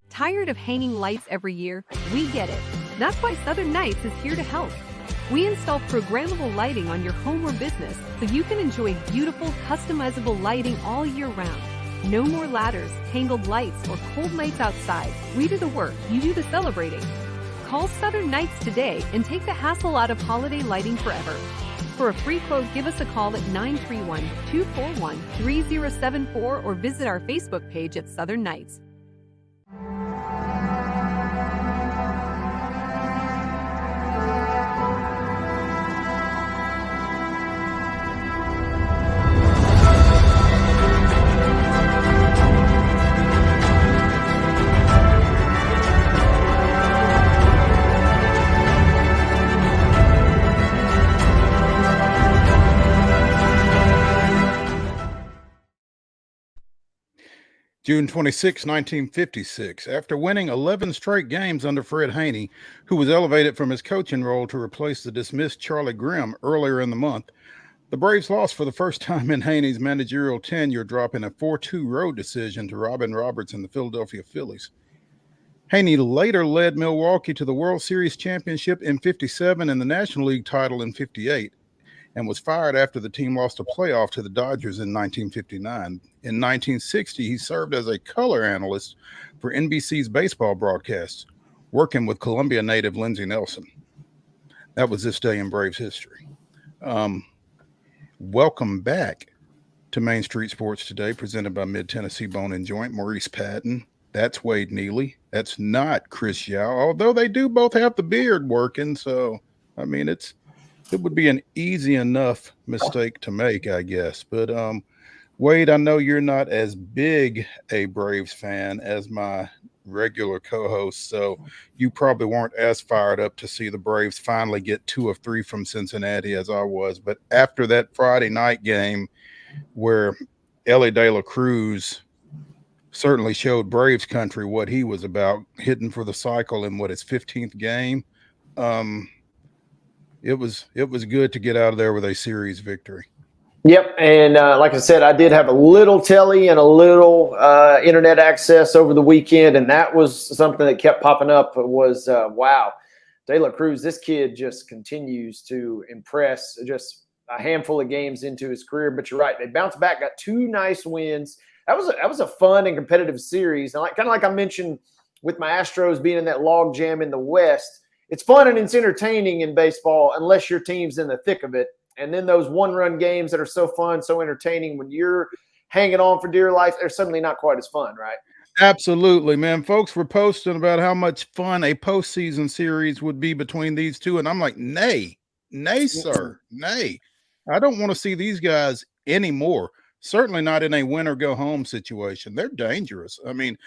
Speaker 15: Tired of hanging lights every year? We get it. That's why Southern Nights is here to help. We install programmable lighting on your home or business so you can enjoy beautiful, customizable lighting all year round. No more ladders, tangled lights, or cold nights outside. We do the work, you do the celebrating. Call Southern Nights today and take the hassle out of holiday lighting forever. For a free quote, give us a call at 931-241-3074 or visit our Facebook page at Southern Nights.
Speaker 1: June 26, 1956. After winning 11 straight games under Fred Haney, who was elevated from his coaching role to replace the dismissed Charlie Grimm earlier in the month, the Braves lost for the first time in Haney's managerial tenure, dropping a 4-2 road decision to Robin Roberts and the Philadelphia Phillies. Haney later led Milwaukee to the World Series championship in 57 and the National League title in 58, and was fired after the team lost a playoff to the Dodgers in 1959. In 1960, he served as a color analyst for NBC's baseball broadcasts, working with Columbia native Lindsey Nelson. That was this day in Braves history. Welcome back to Main Street Sports Today, presented by Mid-Tennessee Bone and Joint. Maurice Patton. That's Wade Neely. That's not Chris Yao, although they do both have the beard working. So, I mean, it would be an easy enough mistake to make, I guess. But, Wade, I know you're not as big a Braves fan as my regular co-host, so you probably weren't as fired up to see the Braves finally get 2 of 3 from Cincinnati as I was. But after that Friday night game where Elly De La Cruz certainly showed Braves country what he was about, hitting for the cycle in his 15th game, it was good to get out of there with a series victory.
Speaker 2: Yep, and like I said, I did have a little telly and a little internet access over the weekend, and that was something that kept popping up. Was wow, De La Cruz, this kid just continues to impress. Just a handful of games into his career, but you're right, they bounced back, got 2 nice wins. That was a fun and competitive series, and kind of like I mentioned with my Astros being in that log jam in the West. It's fun and it's entertaining in baseball unless your team's in the thick of it. And then those one-run games that are so fun, so entertaining, when you're hanging on for dear life, they're suddenly not quite as fun, right?
Speaker 1: Absolutely, man. Folks were posting about how much fun a postseason series would be between these two, and I'm like, nay, sir, nay. I don't want to see these guys anymore. Certainly not in a win-or-go-home situation. They're dangerous. I mean,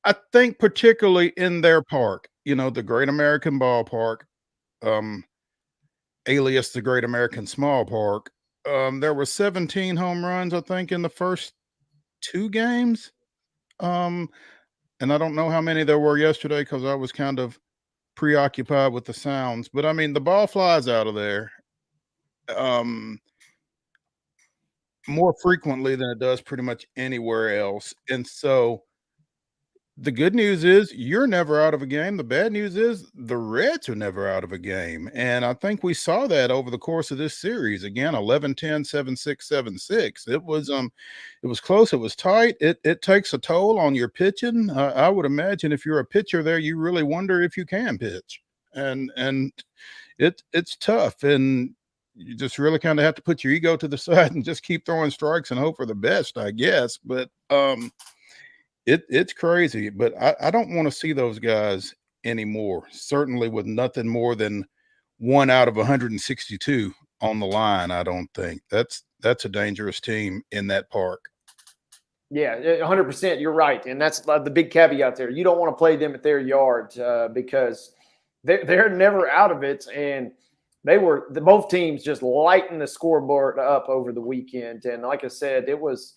Speaker 1: I think particularly in their park, the Great American Ballpark, alias the Great American Small Park. There were 17 home runs, I think, in the first 2 games. And I don't know how many there were yesterday because I was kind of preoccupied with the sounds. But, I mean, the ball flies out of there more frequently than it does pretty much anywhere else. And so the good news is you're never out of a game. The bad news is the Reds are never out of a game. And I think we saw that over the course of this series. Again, 11-10, 7-6, 7-6. It was close. It was tight. It takes a toll on your pitching. I would imagine if you're a pitcher there, you really wonder if you can pitch. And it's tough. And you just really kind of have to put your ego to the side and just keep throwing strikes and hope for the best, I guess. But it's crazy, but I don't want to see those guys anymore. Certainly with nothing more than 1 out of 162 on the line. I don't think that's a dangerous team in that park.
Speaker 2: Yeah, 100%. You're right, and that's the big caveat there. You don't want to play them at their yard because they're never out of it, and both teams just lighten the scoreboard up over the weekend. And like I said, it was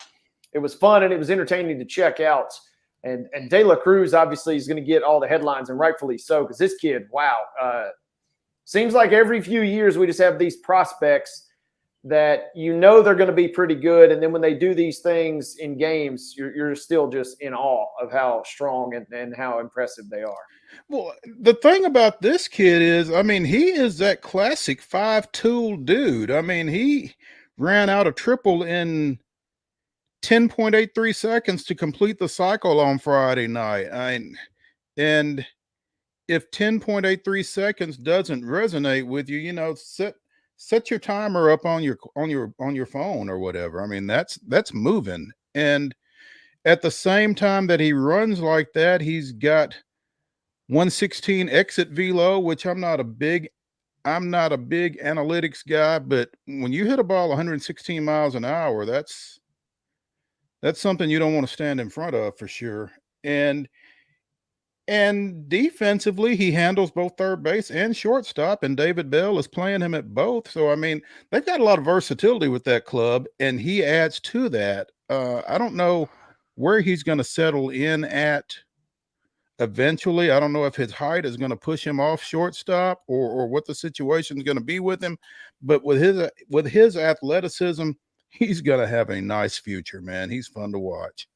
Speaker 2: fun and it was entertaining to check out. And De La Cruz obviously is going to get all the headlines, and rightfully so, because this kid, wow, seems like every few years we just have these prospects that they're going to be pretty good, and then when they do these things in games, you're still just in awe of how strong and how impressive they are.
Speaker 1: Well, the thing about this kid is, I mean, he is that classic 5-tool dude. I mean, he ran out a triple in 10.83 seconds to complete the cycle on Friday night. And if 10.83 seconds doesn't resonate with you, set your timer up on your phone or whatever. I mean, that's moving. And at the same time that he runs like that, he's got 116 exit velo, which I'm not a big analytics guy, but when you hit a ball 116 miles an hour, that's something you don't want to stand in front of for sure. And defensively, he handles both third base and shortstop, and David Bell is playing him at both. So, I mean, they've got a lot of versatility with that club, and he adds to that. I don't know where he's going to settle in at eventually. I don't know if his height is going to push him off shortstop or what the situation is going to be with him, but with his athleticism, he's going to have a nice future, man. He's fun to watch.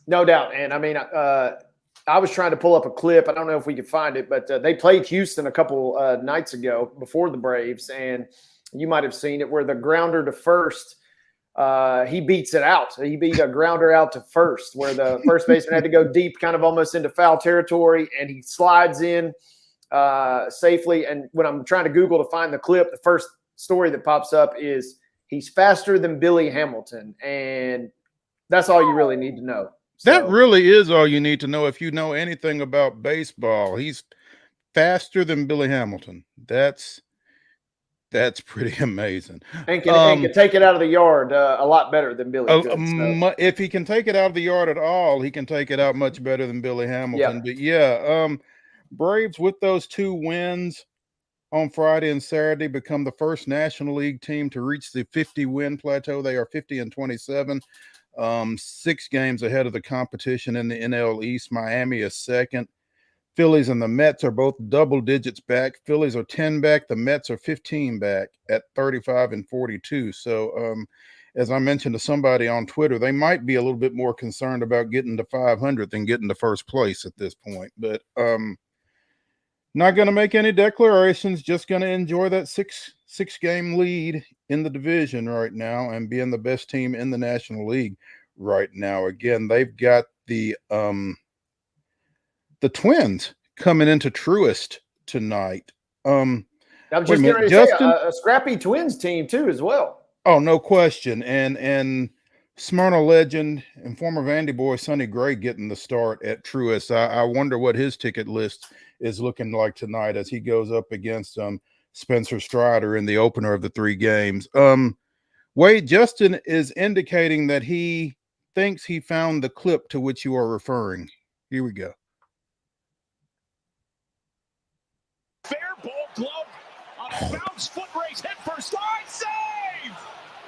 Speaker 2: No doubt. And I mean, I was trying to pull up a clip. I don't know if we could find it, but they played Houston a couple nights ago before the Braves, and you might have seen it where the grounder to first, he beats it out. He beat a grounder out to first where the first baseman had to go deep, kind of almost into foul territory, and he slides in safely. And when I'm trying to Google to find the clip, the first story that pops up is he's faster than Billy Hamilton, and that's all you really need to know.
Speaker 1: That really is all you need to know if you know anything about baseball. He's faster than Billy Hamilton. That's pretty amazing.
Speaker 2: And can take it out of the yard a lot better than Billy could, so.
Speaker 1: If he can take it out of the yard at all, he can take it out much better than Billy Hamilton. But yeah, Braves with those 2 wins on Friday and Saturday become the first National League team to reach the 50-win plateau. They are 50-27. 6 games ahead of the competition in the NL East. Miami is second. Phillies and the Mets are both double digits back. Phillies are 10 back. The Mets are 15 back at 35-42. So, as I mentioned to somebody on Twitter, they might be a little bit more concerned about getting to 500 than getting to first place at this point. But not going to make any declarations. Just going to enjoy that six game lead in the division right now and being the best team in the National League right now. Again, they've got the Twins coming into Truist tonight.
Speaker 2: I'm just getting ready to say a scrappy Twins team too as well.
Speaker 1: Oh, no question. And Smyrna legend and former Vandy boy Sonny Gray getting the start at Truist. I wonder what his ticket list is looking like tonight as he goes up against Spencer Strider in the opener of the 3 games. Wade, Justin is indicating that he thinks he found the clip to which you are referring. Here we go.
Speaker 16: Fair ball glove on a bounce foot race, hit for slide save.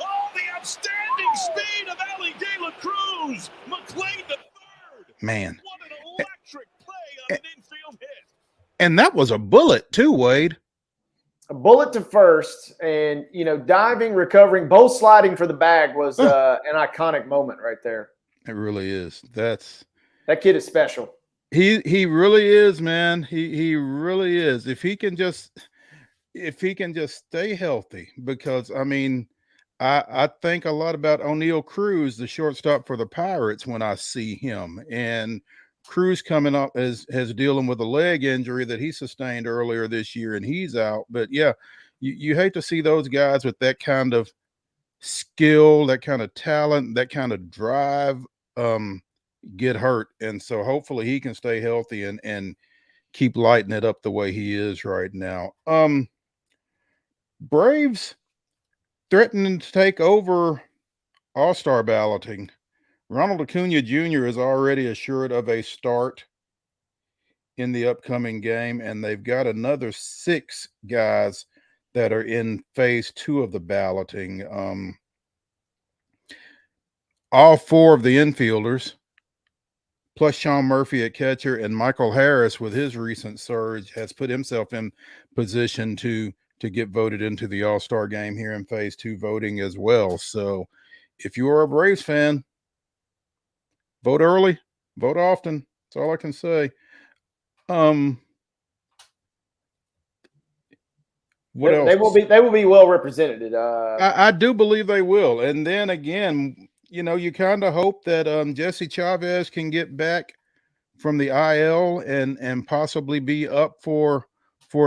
Speaker 16: Oh, the outstanding speed of Ali De La Cruz. McLean the third.
Speaker 1: Man.
Speaker 16: What an electric play on an infield hit.
Speaker 1: And that was a bullet too, Wade.
Speaker 2: A bullet to first, and diving, recovering, both sliding for the bag was an iconic moment right there.
Speaker 1: It really is.
Speaker 2: That kid is special.
Speaker 1: He really is, man. He really is. If he can just stay healthy, because I mean, I think a lot about O'Neal Cruz, the shortstop for the Pirates, when I see him. And Cruz coming up has dealing with a leg injury that he sustained earlier this year, and he's out. But yeah, you hate to see those guys with that kind of skill, that kind of talent, that kind of drive get hurt. And so hopefully he can stay healthy and keep lighting it up the way he is right now. Braves threatening to take over All-Star balloting. Ronald Acuna Jr. is already assured of a start in the upcoming game, and they've got another 6 guys that are in phase 2 of the balloting. All 4 of the infielders, plus Sean Murphy at catcher, and Michael Harris with his recent surge has put himself in position to get voted into the All-Star game here in phase 2 voting as well. So if you are a Braves fan, vote early, vote often. That's all I can say. What else?
Speaker 2: They will be well represented.
Speaker 1: I do believe they will. And then again, you kind of hope that Jesse Chavez can get back from the IL and possibly be up for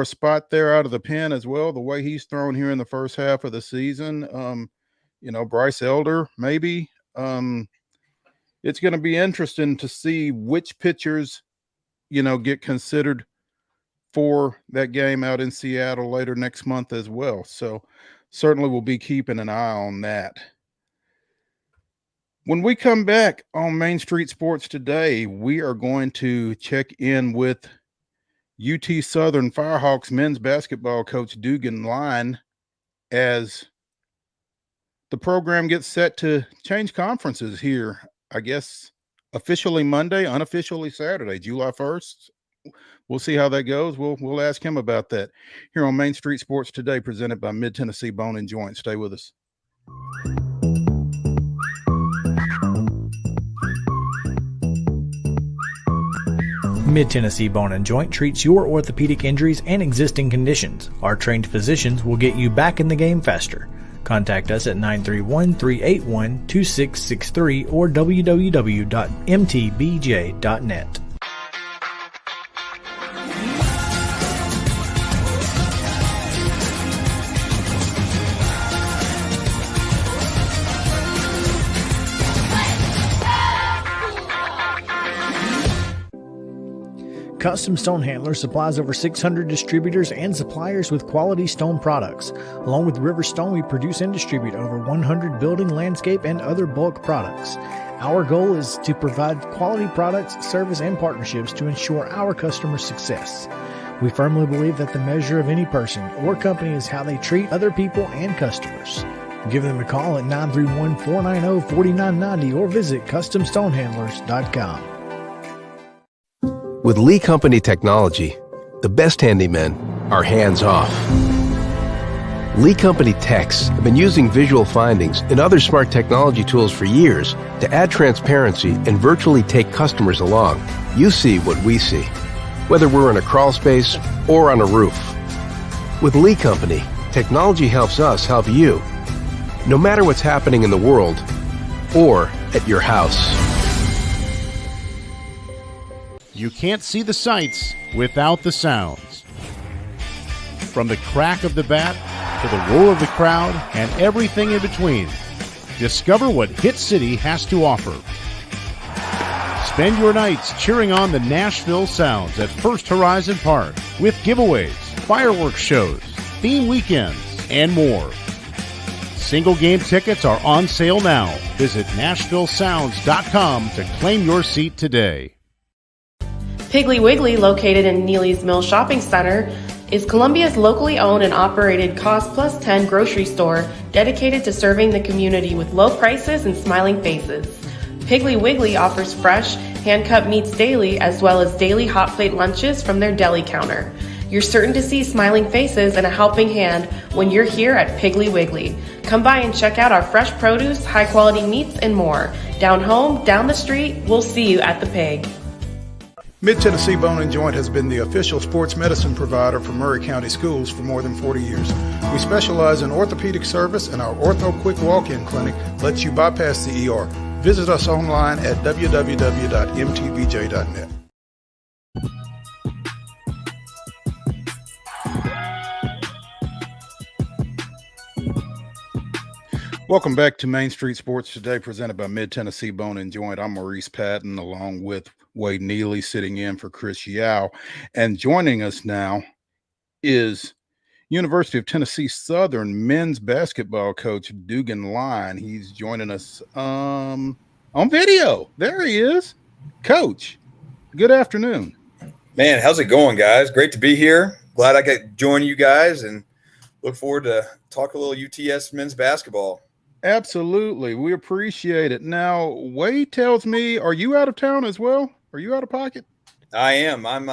Speaker 1: a spot there out of the pen as well. The way he's thrown here in the first half of the season, Bryce Elder maybe. It's going to be interesting to see which pitchers, get considered for that game out in Seattle later next month as well. So certainly we'll be keeping an eye on that. When we come back on Main Street Sports today, we are going to check in with UT Southern Firehawks men's basketball coach Dugan LYNE as the program gets set to change conferences here, I guess, officially Monday, unofficially Saturday, July 1st. We'll see how that goes. We'll ask him about that here on Main Street Sports Today, presented by Mid Tennessee Bone and Joint. Stay with us.
Speaker 4: Mid Tennessee Bone and Joint treats your orthopedic injuries and existing conditions. Our trained physicians will get you back in the game faster. Contact us at 931-381-2663 or www.mtbj.net. Custom Stone Handlers supplies over 600 distributors and suppliers with quality stone products. Along with River Stone, we produce and distribute over 100 building, landscape, and other bulk products. Our goal is to provide quality products, service, and partnerships to ensure our customers' success. We firmly believe that the measure of any person or company is how they treat other people and customers. Give them a call at 931-490-4990 or visit CustomStonehandlers.com.
Speaker 5: With Lee Company technology, the best handymen are hands-off. Lee Company techs have been using visual findings and other smart technology tools for years to add transparency and virtually take customers along. You see what we see, whether we're in a crawl space or on a roof. With Lee Company, technology helps us help you, no matter what's happening in the world or at your house.
Speaker 11: You can't see the sights without the sounds. From the crack of the bat to the roar of the crowd and everything in between, discover what Hit City has to offer. Spend your nights cheering on the Nashville Sounds at First Horizon Park with giveaways, fireworks shows, theme weekends, and more. Single game tickets are on sale now. Visit NashvilleSounds.com to claim your seat today.
Speaker 17: Piggly Wiggly, located in Neely's Mill Shopping Center, is Columbia's locally owned and operated Cost Plus 10 grocery store dedicated to serving the community with low prices and smiling faces. Piggly Wiggly offers fresh, hand-cut meats daily, as well as daily hot plate lunches from their deli counter. You're certain to see smiling faces and a helping hand when you're here at Piggly Wiggly. Come by and check out our fresh produce, high-quality meats, and more. Down home, down the street, we'll see you at the Pig.
Speaker 1: Mid Tennessee Bone and Joint has been the official sports medicine provider for Murray County Schools for more than 40 years. We specialize in orthopedic service, and our Ortho Quick Walk-In Clinic lets you bypass the ER. Visit us online at www.mtbj.net. Welcome back to Main Street Sports Today, presented by Mid Tennessee Bone and Joint. I'm Maurice Patton, along with Wade Neely, sitting in for Chris Yao. And joining us now is University of Tennessee Southern men's basketball coach, DUGAN LYNE. He's joining us on video. There he is. Coach, good afternoon.
Speaker 18: Man, how's it going, guys? Great to be here. Glad I could join you guys and look forward to talk a little UTS men's basketball.
Speaker 1: Absolutely. We appreciate it. Now, Wade tells me, are you out of town as well? Are you out of pocket?
Speaker 18: I am. I'm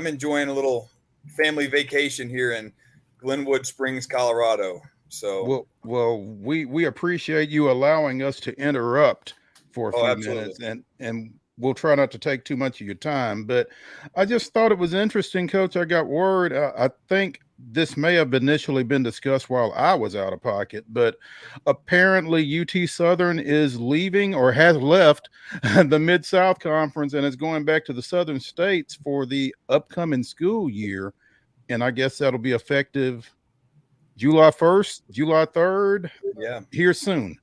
Speaker 18: enjoying a little family vacation here in Glenwood Springs, Colorado. So
Speaker 1: we appreciate you allowing us to interrupt for a few minutes, and we'll try not to take too much of your time. But I just thought it was interesting, Coach. I got word. I think this may have initially been discussed while I was out of pocket, but apparently UT Southern is leaving or has left the Mid-South Conference and is going back to the Southern States for the upcoming school year. And I guess that'll be effective July 1st, July 3rd.
Speaker 18: Yeah.
Speaker 1: Here soon.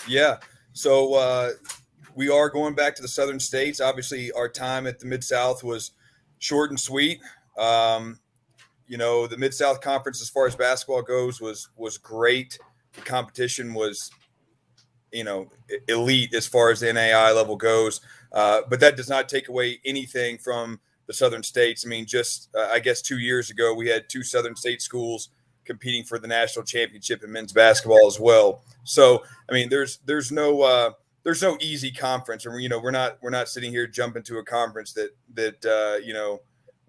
Speaker 18: Yeah. So we are going back to the Southern States. Obviously, our time at the Mid-South was short and sweet. The Mid-South Conference, as far as basketball goes, was great. The competition was, elite as far as the NAI level goes. But that does not take away anything from the Southern States. I mean, I guess 2 years ago, we had two Southern State schools competing for the national championship in men's basketball as well. So, I mean, there's no there's no easy conference, and we're not sitting here jumping to a conference that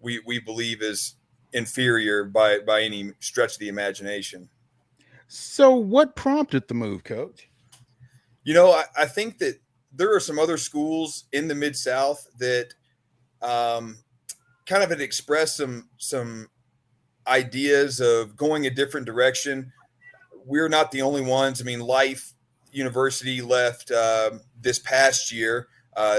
Speaker 18: we believe is inferior by any stretch of the imagination.
Speaker 1: So what prompted the move, Coach?
Speaker 18: I think that there are some other schools in the Mid-South that kind of had expressed some ideas of going a different direction. We're not the only ones. I mean, Life University left this past year.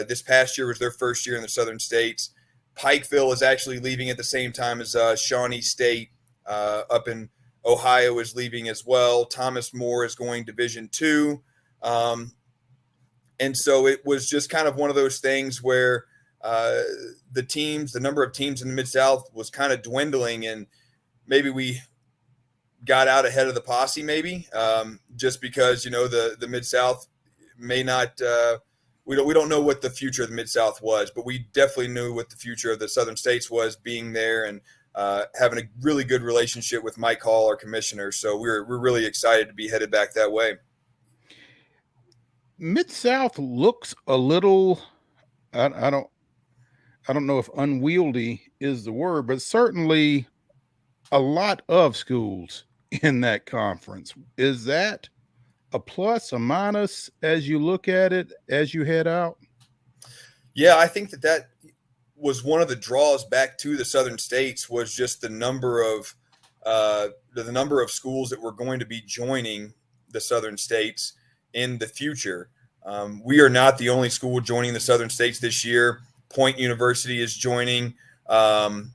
Speaker 18: This past year was their first year in the Southern States. Pikeville is actually leaving at the same time as Shawnee State up in Ohio is leaving as well. Thomas More is going Division II. And so it was just kind of one of those things where the number of teams in the Mid-South was kind of dwindling, and maybe we got out ahead of the posse, just because, the Mid-South may not we don't know what the future of the Mid-South was, but we definitely knew what the future of the Southern States was, being there and having a really good relationship with Mike Hall, our commissioner. So we're really excited to be headed back that way.
Speaker 1: Mid-South looks a little, I don't know if unwieldy is the word, but certainly a lot of schools in that conference. Is that a plus, a minus as you look at it, as you head out?
Speaker 18: Yeah, I think that was one of the draws back to the Southern States, was just the number of schools that were going to be joining the Southern States in the future. We are not the only school joining the Southern States this year. Point University is joining. Another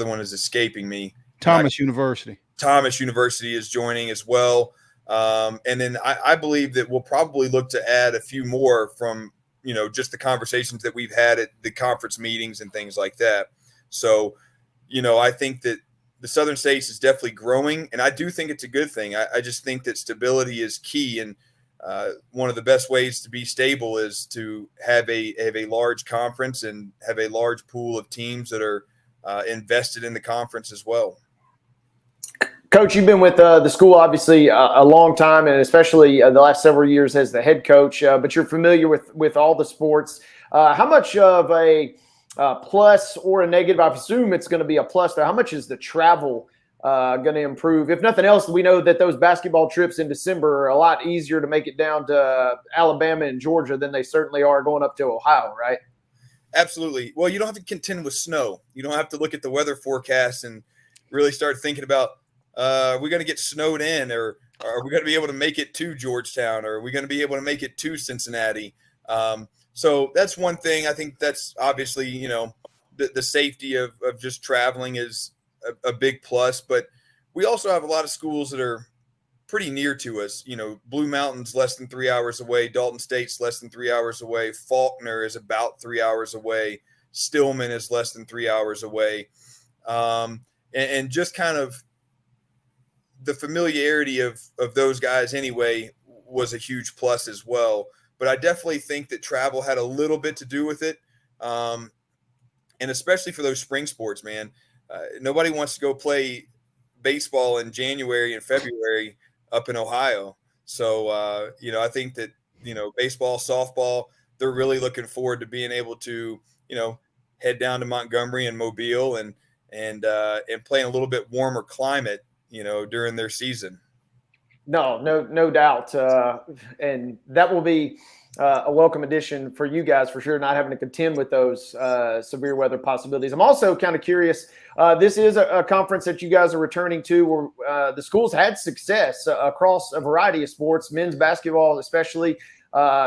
Speaker 18: one is escaping me.
Speaker 1: Thomas University.
Speaker 18: Thomas University is joining as well. And then I believe that we'll probably look to add a few more from, just the conversations that we've had at the conference meetings and things like that. So, I think that the Southern States is definitely growing, and I do think it's a good thing. I just think that stability is key, and one of the best ways to be stable is to have a large conference and have a large pool of teams that are invested in the conference as well.
Speaker 2: Coach, you've been with the school obviously a long time, and especially the last several years as the head coach, but you're familiar with all the sports. How much of a plus or a negative? I assume it's going to be a plus there. How much is the travel going to improve? If nothing else, we know that those basketball trips in December are a lot easier to make it down to Alabama and Georgia than they certainly are going up to Ohio, right?
Speaker 18: Absolutely. Well, you don't have to contend with snow. You don't have to look at the weather forecast and really start thinking about, are we going to get snowed in, or are we going to be able to make it to Georgetown, or are we going to be able to make it to Cincinnati? So that's one thing. I think that's obviously, the safety of just traveling is a big plus, but we also have a lot of schools that are pretty near to us. Blue Mountain's less than 3 hours away. Dalton State's less than 3 hours away. Faulkner is about 3 hours away. Stillman is less than 3 hours away. And just kind of the familiarity of those guys anyway was a huge plus as well. But I definitely think that travel had a little bit to do with it. And especially for those spring sports, man. Nobody wants to go play baseball in January and February up in Ohio. So, I think that, baseball, softball, they're really looking forward to being able to, head down to Montgomery and Mobile and play in a little bit warmer climate, during their season.
Speaker 2: No doubt. And that will be a welcome addition for you guys for sure, not having to contend with those severe weather possibilities. I'm also kind of curious. This is a conference that you guys are returning to where the schools had success across a variety of sports, men's basketball especially,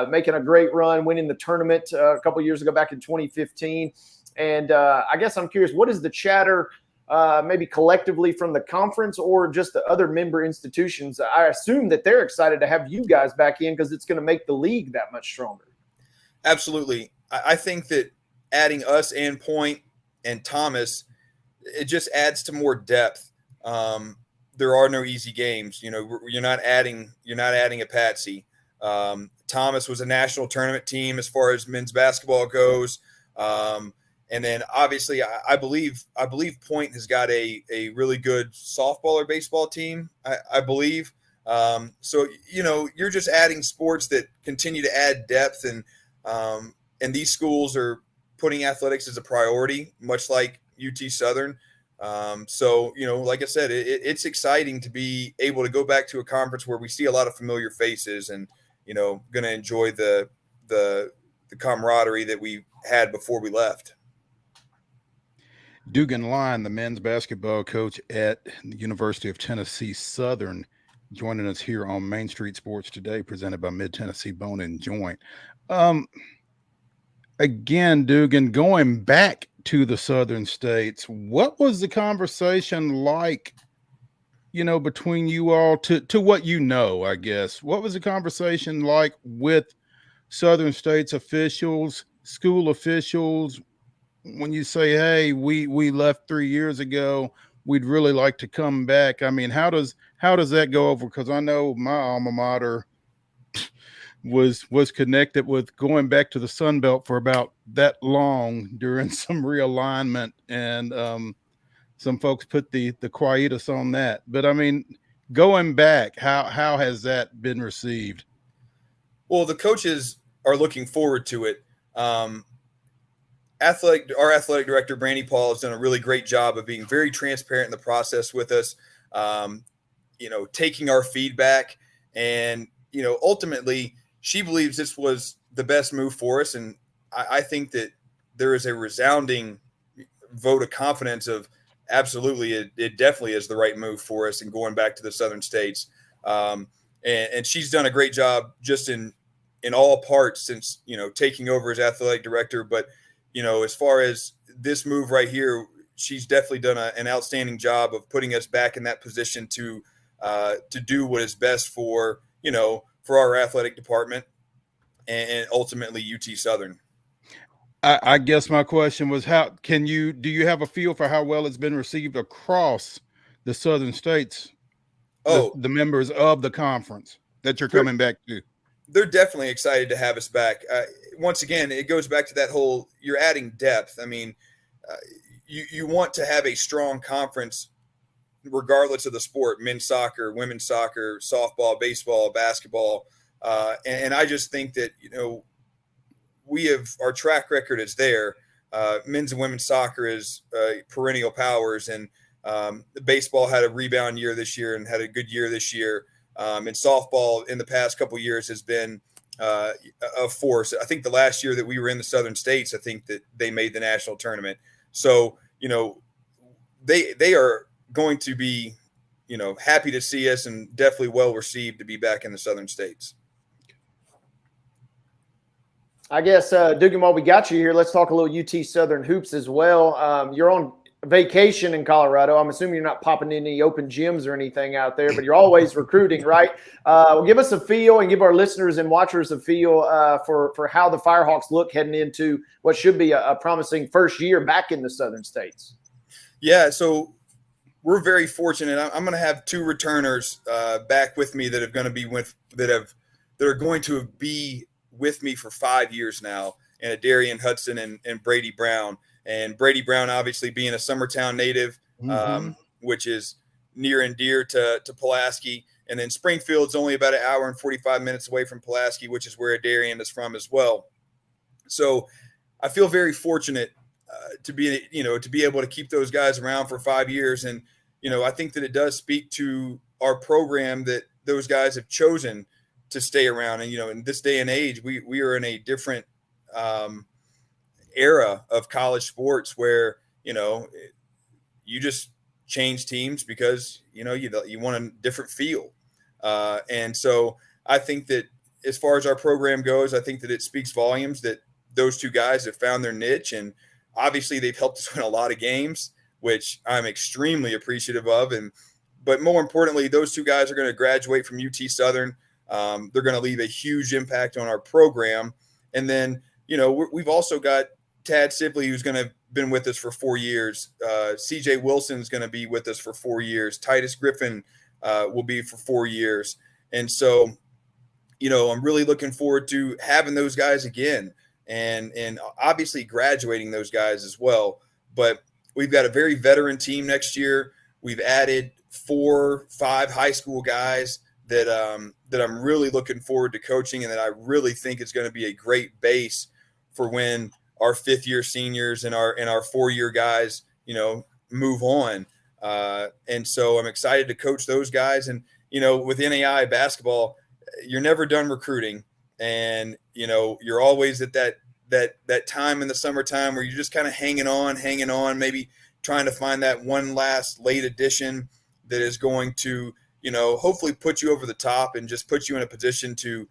Speaker 2: making a great run, winning the tournament a couple years ago back in 2015. And I guess I'm curious, what is the chatter maybe collectively from the conference or just the other member institutions? I assume that they're excited to have you guys back in because it's going to make the league that much stronger.
Speaker 18: Absolutely. I think that adding us and Point and Thomas, it just adds to more depth. There are no easy games. You're not adding a patsy. Thomas was a national tournament team as far as men's basketball goes. And then obviously I believe Point has got a really good softball or baseball team, I believe. So, you're just adding sports that continue to add depth, and these schools are putting athletics as a priority, much like UT Southern. So, like I said, it's exciting to be able to go back to a conference where we see a lot of familiar faces and, going to enjoy the camaraderie that we had before we left.
Speaker 1: DUGAN LYNE, the men's basketball coach at the University of Tennessee Southern, joining us here on Main Street Sports Today, presented by Mid-Tennessee Bone and Joint. Again, Dugan, going back to the Southern states, what was the conversation like, between you all to what I guess? What was the conversation like with Southern states officials, school officials, when you say, hey, we left 3 years ago, we'd really like to come back? I mean, how does that go over? Because I know my alma mater was connected with going back to the Sun Belt for about that long during some realignment, and some folks put the quietus on that. But I mean, going back, how has that been received?
Speaker 18: Well, the coaches are looking forward to it. Our athletic director, Brandy Paul, has done a really great job of being very transparent in the process with us, taking our feedback, and, ultimately she believes this was the best move for us. And I think that there is a resounding vote of confidence of absolutely, it definitely is the right move for us in going back to the Southern states. And she's done a great job just in all parts since, taking over as athletic director. But, as far as this move right here, she's definitely done an outstanding job of putting us back in that position to do what is best for our athletic department and ultimately UT Southern.
Speaker 1: I guess my question was, do you have a feel for how well it's been received across the Southern states? The members of the conference that you're coming back to.
Speaker 18: They're definitely excited to have us back. Once again, it goes back to that whole, you're adding depth. I mean, you want to have a strong conference regardless of the sport: men's soccer, women's soccer, softball, baseball, basketball. And I just think that, our track record is there. Men's and women's soccer is perennial powers, and the baseball had a rebound year this year and had a good year this year. And softball in the past couple of years has been a force. I think the last year that we were in the Southern states, I think that they made the national tournament. So, they are going to be, happy to see us, and definitely well received to be back in the Southern states.
Speaker 2: I guess, Dugan, while we got you here, let's talk a little UT Southern hoops as well. You're on vacation in Colorado. I'm assuming you're not popping in any open gyms or anything out there, but you're always recruiting, right? Give us a feel and give our listeners and watchers a feel for how the Firehawks look heading into what should be a promising first year back in the Southern states.
Speaker 18: Yeah, so we're very fortunate. I'm going to have two returners back with me that are going to be with me for 5 years now, and Darian Hudson and Brady Brown. And Brady Brown, obviously being a Summertown native, which is near and dear to Pulaski. And then Springfield's only about an hour and 45 minutes away from Pulaski, which is where Darian is from as well. So I feel very fortunate to be able to keep those guys around for 5 years. And, I think that it does speak to our program that those guys have chosen to stay around. And, in this day and age, we are in a different era of college sports where, you just change teams because, you want a different feel. And so I think that as far as our program goes, I think that it speaks volumes that those two guys have found their niche, and obviously they've helped us win a lot of games, which I'm extremely appreciative of. But more importantly, those two guys are going to graduate from UT Southern. They're going to leave a huge impact on our program. And then, we've also got Tad Sibley, who's going to been with us for 4 years. CJ Wilson's going to be with us for 4 years. Titus Griffin will be for 4 years. And so, I'm really looking forward to having those guys again, and obviously graduating those guys as well. But we've got a very veteran team next year. We've added 4-5 high school guys that I'm really looking forward to coaching, and that I really think is going to be a great base for when our 5th-year seniors and our 4-year guys, move on. And so I'm excited to coach those guys. And, with NAI basketball, you're never done recruiting. And, you're always at that time in the summertime where you're just kind of hanging on, maybe trying to find that one last late addition that is going to, hopefully put you over the top and just put you in a position to,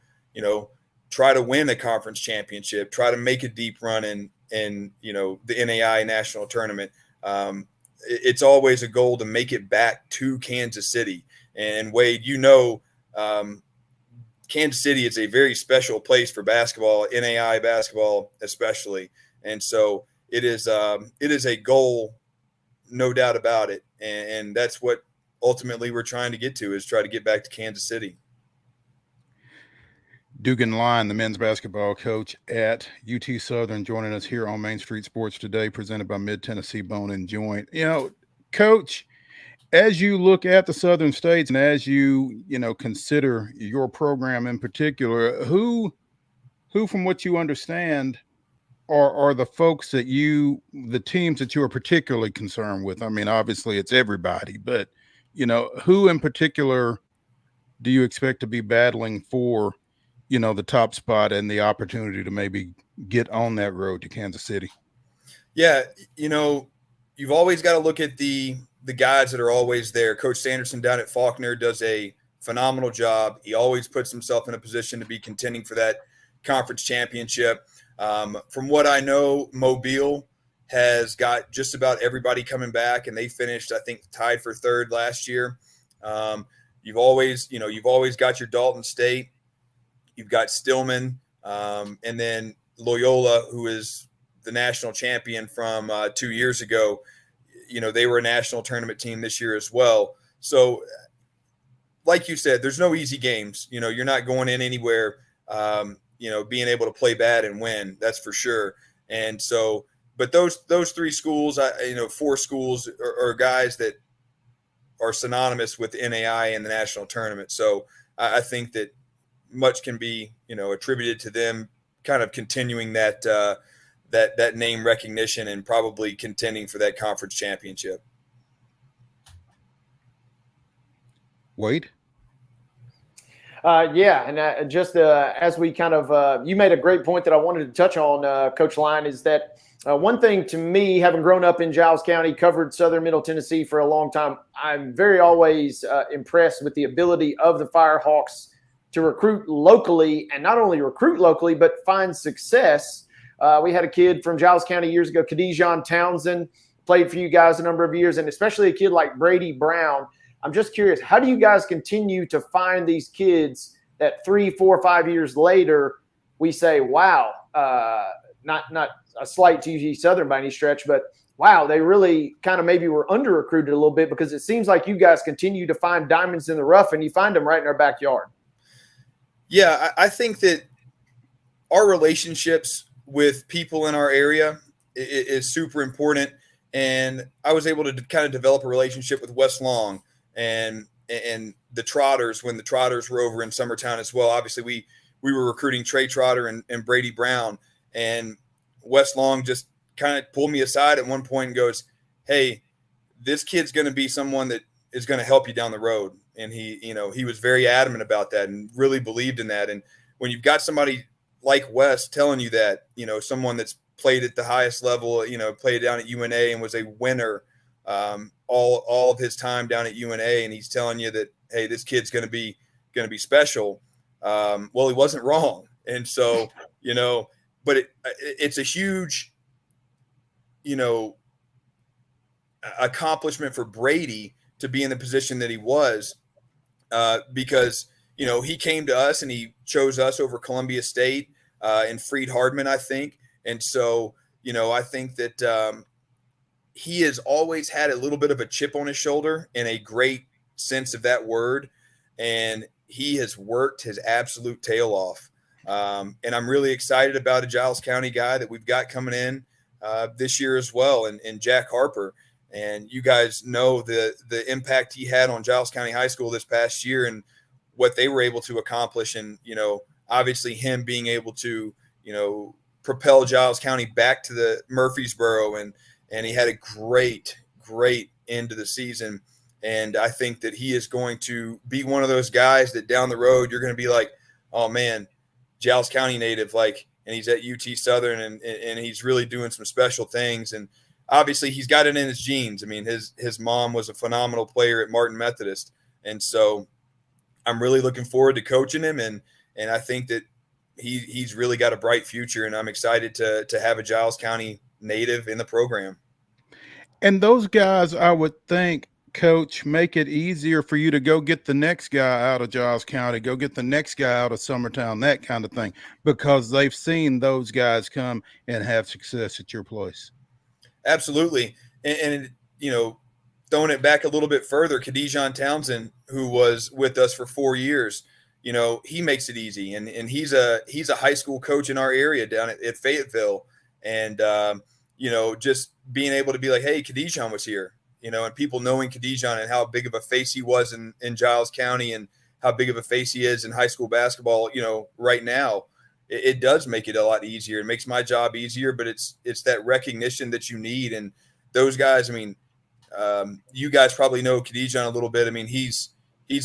Speaker 18: try to win a conference championship, try to make a deep run in the NAI national tournament. It's always a goal to make it back to Kansas City. And Wade, Kansas City is a very special place for basketball, NAI basketball especially. And so it is a goal, no doubt about it. And that's what ultimately we're trying to get to, is try to get back to Kansas City.
Speaker 1: DUGAN LYNE, the men's basketball coach at UT Southern, joining us here on Main Street Sports today, presented by Mid-Tennessee Bone and Joint. Coach, as you look at the Southern States and as you consider your program in particular, who from what you understand are the folks that the teams that you are particularly concerned with? I mean, obviously it's everybody, but who in particular do you expect to be battling for the top spot and the opportunity to maybe get on that road to Kansas City?
Speaker 18: Yeah. You've always got to look at the guys that are always there. Coach Sanderson down at Faulkner does a phenomenal job. He always puts himself in a position to be contending for that conference championship. From what I know, Mobile has got just about everybody coming back, and they finished, I think, tied for 3rd last year. You've always got your Dalton State. You've got Stillman, and then Loyola, who is the national champion from 2 years ago. They were a national tournament team this year as well. So, like you said, there's no easy games. You're not going in anywhere, being able to play bad and win. That's for sure. And so, but those 3 schools, 4 schools are guys that are synonymous with NAI and the national tournament. So I think that much can be, attributed to them kind of continuing that name recognition and probably contending for that conference championship.
Speaker 1: Wade?
Speaker 2: And just as we kind of you made a great point that I wanted to touch on, Coach LYNE, is that one thing to me, having grown up in Giles County, covered Southern Middle Tennessee for a long time, I'm very always impressed with the ability of the Firehawks to recruit locally, and not only recruit locally, but find success. We had a kid from Giles County years ago, Khadijon Townsend, played for you guys a number of years, and especially a kid like Brady Brown. I'm just curious, how do you guys continue to find these kids that 3, 4, 5 years later we say, wow, not a slight to UT Southern by any stretch, but wow, they really kind of maybe were under-recruited a little bit, because it seems like you guys continue to find diamonds in the rough, and you find them right in our backyard.
Speaker 18: Yeah, I think that our relationships with people in our area is super important. And I was able to kind of develop a relationship with Wes Long and the Trotters when the Trotters were over in Summertown as well. Obviously, we were recruiting Trey Trotter and Brady Brown. And Wes Long just kind of pulled me aside at one point and goes, hey, this kid's going to be someone that is going to help you down the road. And he was very adamant about that and really believed in that. And when you've got somebody like Wes telling you that, someone that's played at the highest level, played down at UNA and was a winner all of his time down at UNA, and he's telling you that, hey, this kid's going to be special. Well, he wasn't wrong. And so, but it's a huge, accomplishment for Brady to be in the position that he was, because, he came to us and he chose us over Columbia State and Freed Hardman, I think. And so, I think that he has always had a little bit of a chip on his shoulder in a great sense of that word. And he has worked his absolute tail off. And I'm really excited about a Giles County guy that we've got coming in this year as well, and Jack Harper. And you guys know the impact he had on Giles County High School this past year and what they were able to accomplish. And, obviously him being able to, propel Giles County back to the Murfreesboro, and he had a great end of the season. And I think that he is going to be one of those guys that down the road, you're going to be like, oh man, Giles County native, and he's at UT Southern and he's really doing some special things. And obviously he's got it in his genes. I mean, his mom was a phenomenal player at Martin Methodist. And so I'm really looking forward to coaching him. And I think that he's really got a bright future, and I'm excited to have a Giles County native in the program.
Speaker 1: And those guys, I would think, Coach, make it easier for you to go get the next guy out of Giles County, go get the next guy out of Summertown, that kind of thing, because they've seen those guys come and have success at your place.
Speaker 18: Absolutely. And throwing it back a little bit further, Khadijon Townsend, who was with us for 4 years, he makes it easy. And he's a high school coach in our area down at Fayetteville. And, just being able to be like, hey, Khadijon was here, and people knowing Khadijon and how big of a face he was in Giles County and how big of a face he is in high school basketball, right now, it does make it a lot easier. It makes my job easier, but it's that recognition that you need. And those guys, I mean, you guys probably know Khadijon a little bit. I mean, he's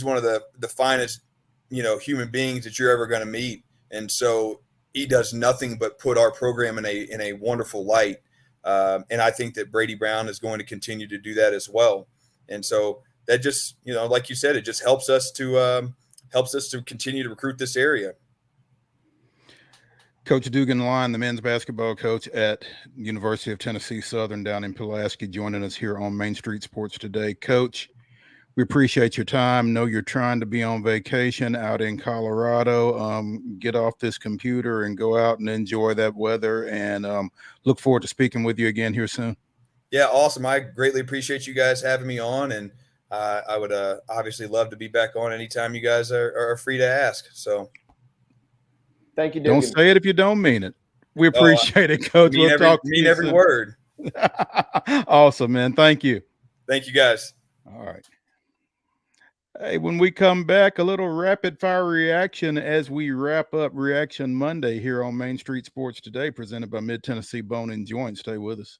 Speaker 18: one of the finest, human beings that you're ever going to meet. And so he does nothing but put our program in a wonderful light. And I think that Brady Brown is going to continue to do that as well. And so that just, like you said, it just helps us to continue to recruit this area.
Speaker 1: Coach Dugan LYNE, the men's basketball coach at University of Tennessee Southern down in Pulaski, joining us here on Main Street Sports today. Coach, we appreciate your time. Know you're trying to be on vacation out in Colorado. Get off this computer and go out and enjoy that weather, and look forward to speaking with you again here soon.
Speaker 18: Yeah, awesome. I greatly appreciate you guys having me on, and I would obviously love to be back on anytime you guys are free to ask. So
Speaker 2: thank you, Dugan.
Speaker 1: Don't say it if you don't mean it. We appreciate it, Coach. We'll talk to you
Speaker 18: every
Speaker 1: soon.
Speaker 18: word.
Speaker 1: Awesome, man. Thank you.
Speaker 18: Thank you, guys.
Speaker 1: All right. Hey, when we come back, a little rapid fire reaction as we wrap up Reaction Monday here on Main Street Sports Today, presented by Mid-Tennessee Bone and Joint. Stay with us.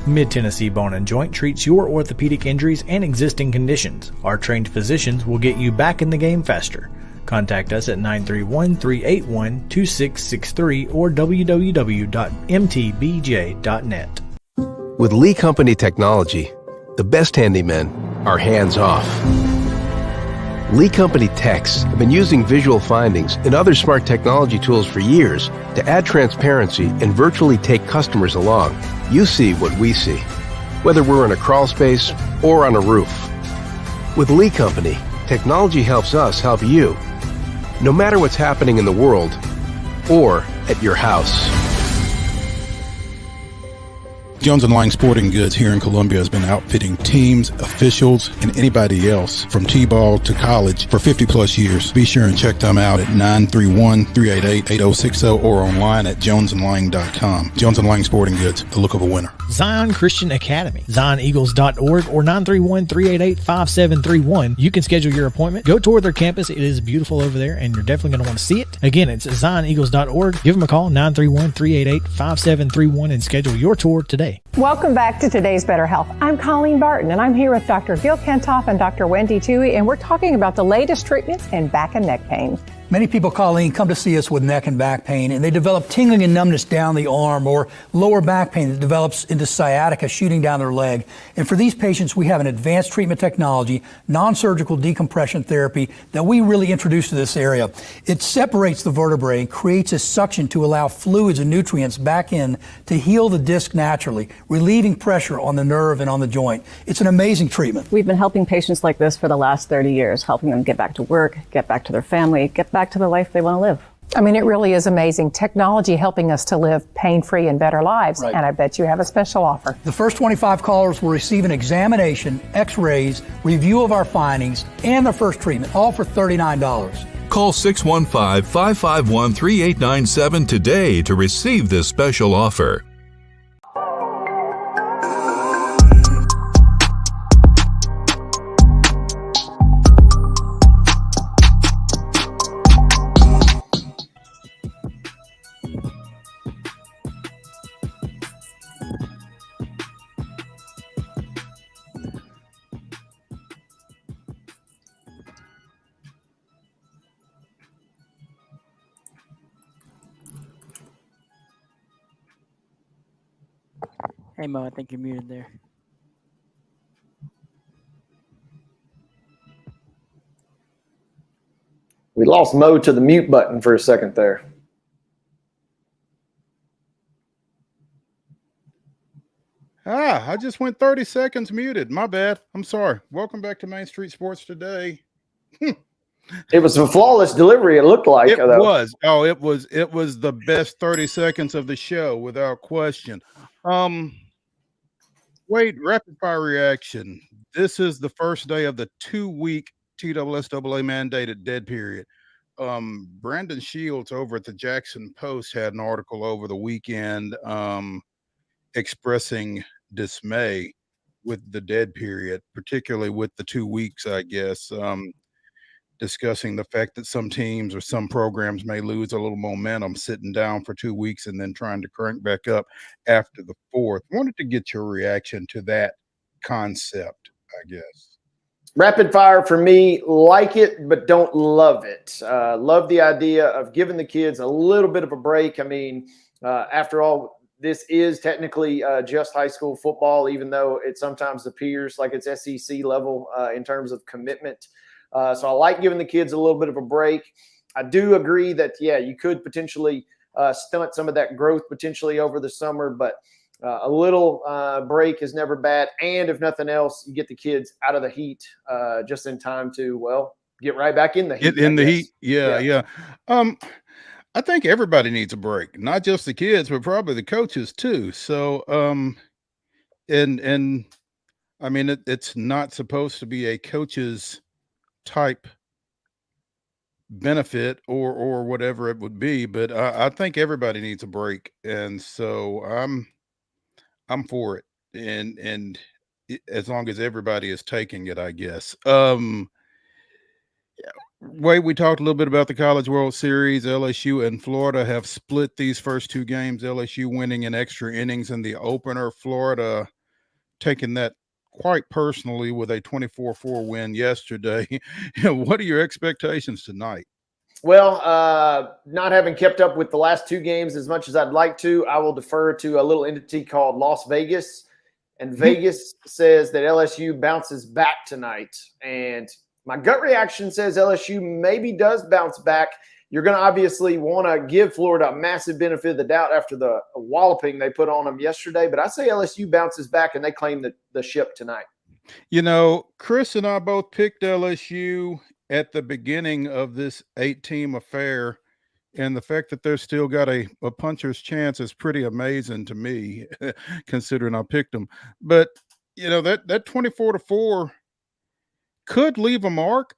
Speaker 4: Mid-Tennessee Bone and Joint treats your orthopedic injuries and existing conditions. Our trained physicians will get you back in the game faster. Contact us at 931-381-2663 or www.mtbj.net.
Speaker 5: With Lee Company technology, the best handymen are hands-off. Lee Company techs have been using visual findings and other smart technology tools for years to add transparency and virtually take customers along. You see what we see, whether we're in a crawl space or on a roof. With Lee Company, technology helps us help you, no matter what's happening in the world or at your house.
Speaker 1: Jones & Lang Sporting Goods here in Columbia has been outfitting teams, officials, and anybody else from T-ball to college for 50 plus years. Be sure and check them out at 931-388-8060 or online at jonesandlang.com. Jones & Lang Sporting Goods, the look of a winner.
Speaker 4: Zion Christian Academy, zioneagles.org or 931-388-5731. You can schedule your appointment. Go tour their campus. It is beautiful over there, and you're definitely going to want to see it. Again, it's zioneagles.org. Give them a call, 931-388-5731, and schedule your tour today.
Speaker 6: Welcome back to Today's Better Health. I'm Colleen Barton, and I'm here with Dr. Gil Kentoff and Dr. Wendy Toohey, and we're talking about the latest treatments in back and neck pain.
Speaker 7: Many people, Colleen, come to see us with neck and back pain, and they develop tingling and numbness down the arm or lower back pain that develops into sciatica shooting down their leg. And for these patients, we have an advanced treatment technology, non-surgical decompression therapy that we really introduced to this area. It separates the vertebrae and creates a suction to allow fluids and nutrients back in to heal the disc naturally, relieving pressure on the nerve and on the joint. It's an amazing treatment.
Speaker 8: We've been helping patients like this for the last 30 years, helping them get back to work, get back to their family, get back to the life they want to live.
Speaker 6: I mean, it really is amazing. Technology helping us to live pain-free and better lives.
Speaker 7: Right.
Speaker 6: And I bet you have a special offer.
Speaker 7: The first 25 callers will receive an examination, x-rays, review of our findings, and their first treatment, all for $39.
Speaker 9: Call 615-551-3897 today to receive this special offer.
Speaker 19: Hey Mo, I think you're muted there.
Speaker 2: We lost Mo to the mute button for a second there.
Speaker 1: I just went 30 seconds muted. My bad. I'm sorry. Welcome back to Main Street Sports Today.
Speaker 2: It was a flawless delivery, it looked like.
Speaker 1: It was. Oh, it was the best 30 seconds of the show without question. Wade, rapid fire reaction. This is the first day of the 2-week TSSAA mandated dead period. Brandon Shields over at the Jackson Post had an article over the weekend expressing dismay with the dead period, particularly with the 2 weeks, I guess, discussing the fact that some teams or some programs may lose a little momentum sitting down for 2 weeks and then trying to crank back up after the 4th. Wanted to get your reaction to that concept, I guess.
Speaker 2: Rapid fire for me, like it, but don't love it. Love the idea of giving the kids a little bit of a break. I mean, after all, this is technically just high school football, even though it sometimes appears like it's SEC level in terms of commitment. So I like giving the kids a little bit of a break. I do agree that, yeah, you could potentially stunt some of that growth potentially over the summer, but a little break is never bad. And if nothing else, you get the kids out of the heat just in time to, well, get right back in the heat.
Speaker 1: Get in the heat. Yeah. I think everybody needs a break, not just the kids, but probably the coaches too. So, and I mean, it's not supposed to be a coach's type benefit or whatever it would be, but I think everybody needs a break, and so I'm for it, and as long as everybody is taking it, I guess. Wait, we talked a little bit about the College World Series. LSU and Florida have split these first 2 games. LSU winning in extra innings in the opener. Florida taking that quite personally with a 24-4 win yesterday. What are your expectations tonight?
Speaker 2: Well, not having kept up with the last 2 games as much as I'd like to, I will defer to a little entity called Las Vegas. And Vegas says that LSU bounces back tonight. And my gut reaction says LSU maybe does bounce back. You're going to obviously want to give Florida a massive benefit of the doubt after the walloping they put on them yesterday. But I say LSU bounces back and they claim the ship tonight.
Speaker 1: You know, Chris and I both picked LSU at the beginning of this 8-team affair. And the fact that they're still got a puncher's chance is pretty amazing to me, considering I picked them. But, you know, that 24-4 could leave a mark.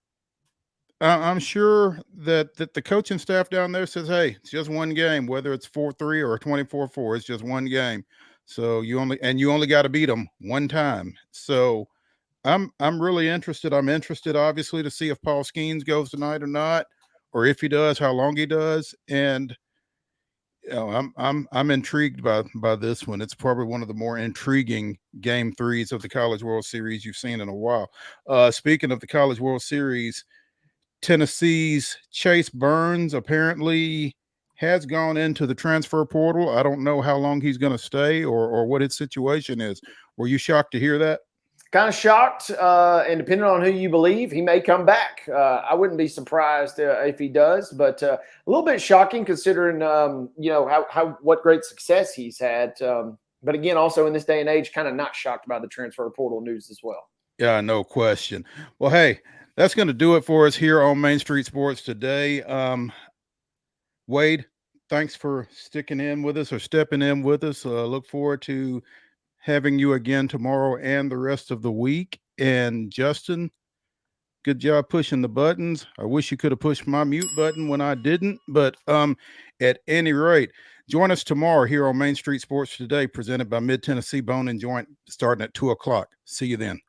Speaker 1: I'm sure that the coaching staff down there says, hey, it's just one game, whether it's 4-3 or 24-4, it's just one game. So you only got to beat them one time. So I'm really interested. I'm interested, obviously, to see if Paul Skeens goes tonight or not, or if he does, how long he does. And you know, I'm intrigued by this one. It's probably one of the more intriguing game 3s of the College World Series you've seen in a while. Speaking of the College World Series, Tennessee's Chase Burns apparently has gone into the transfer portal. I don't know how long he's going to stay or what his situation is. Were you shocked to hear that?
Speaker 2: Kind of shocked, and depending on who you believe, he may come back. I wouldn't be surprised if he does, but a little bit shocking considering you know what great success he's had. But again, also in this day and age, kind of not shocked by the transfer portal news as well.
Speaker 1: Yeah, no question. Well, hey, that's going to do it for us here on Main Street Sports today. Wade, thanks for sticking in with us or stepping in with us. Look forward to having you again tomorrow and the rest of the week. And Justin, good job pushing the buttons. I wish you could have pushed my mute button when I didn't, but at any rate, join us tomorrow here on Main Street Sports Today, presented by Mid Tennessee Bone and Joint, starting at 2 o'clock. See you then.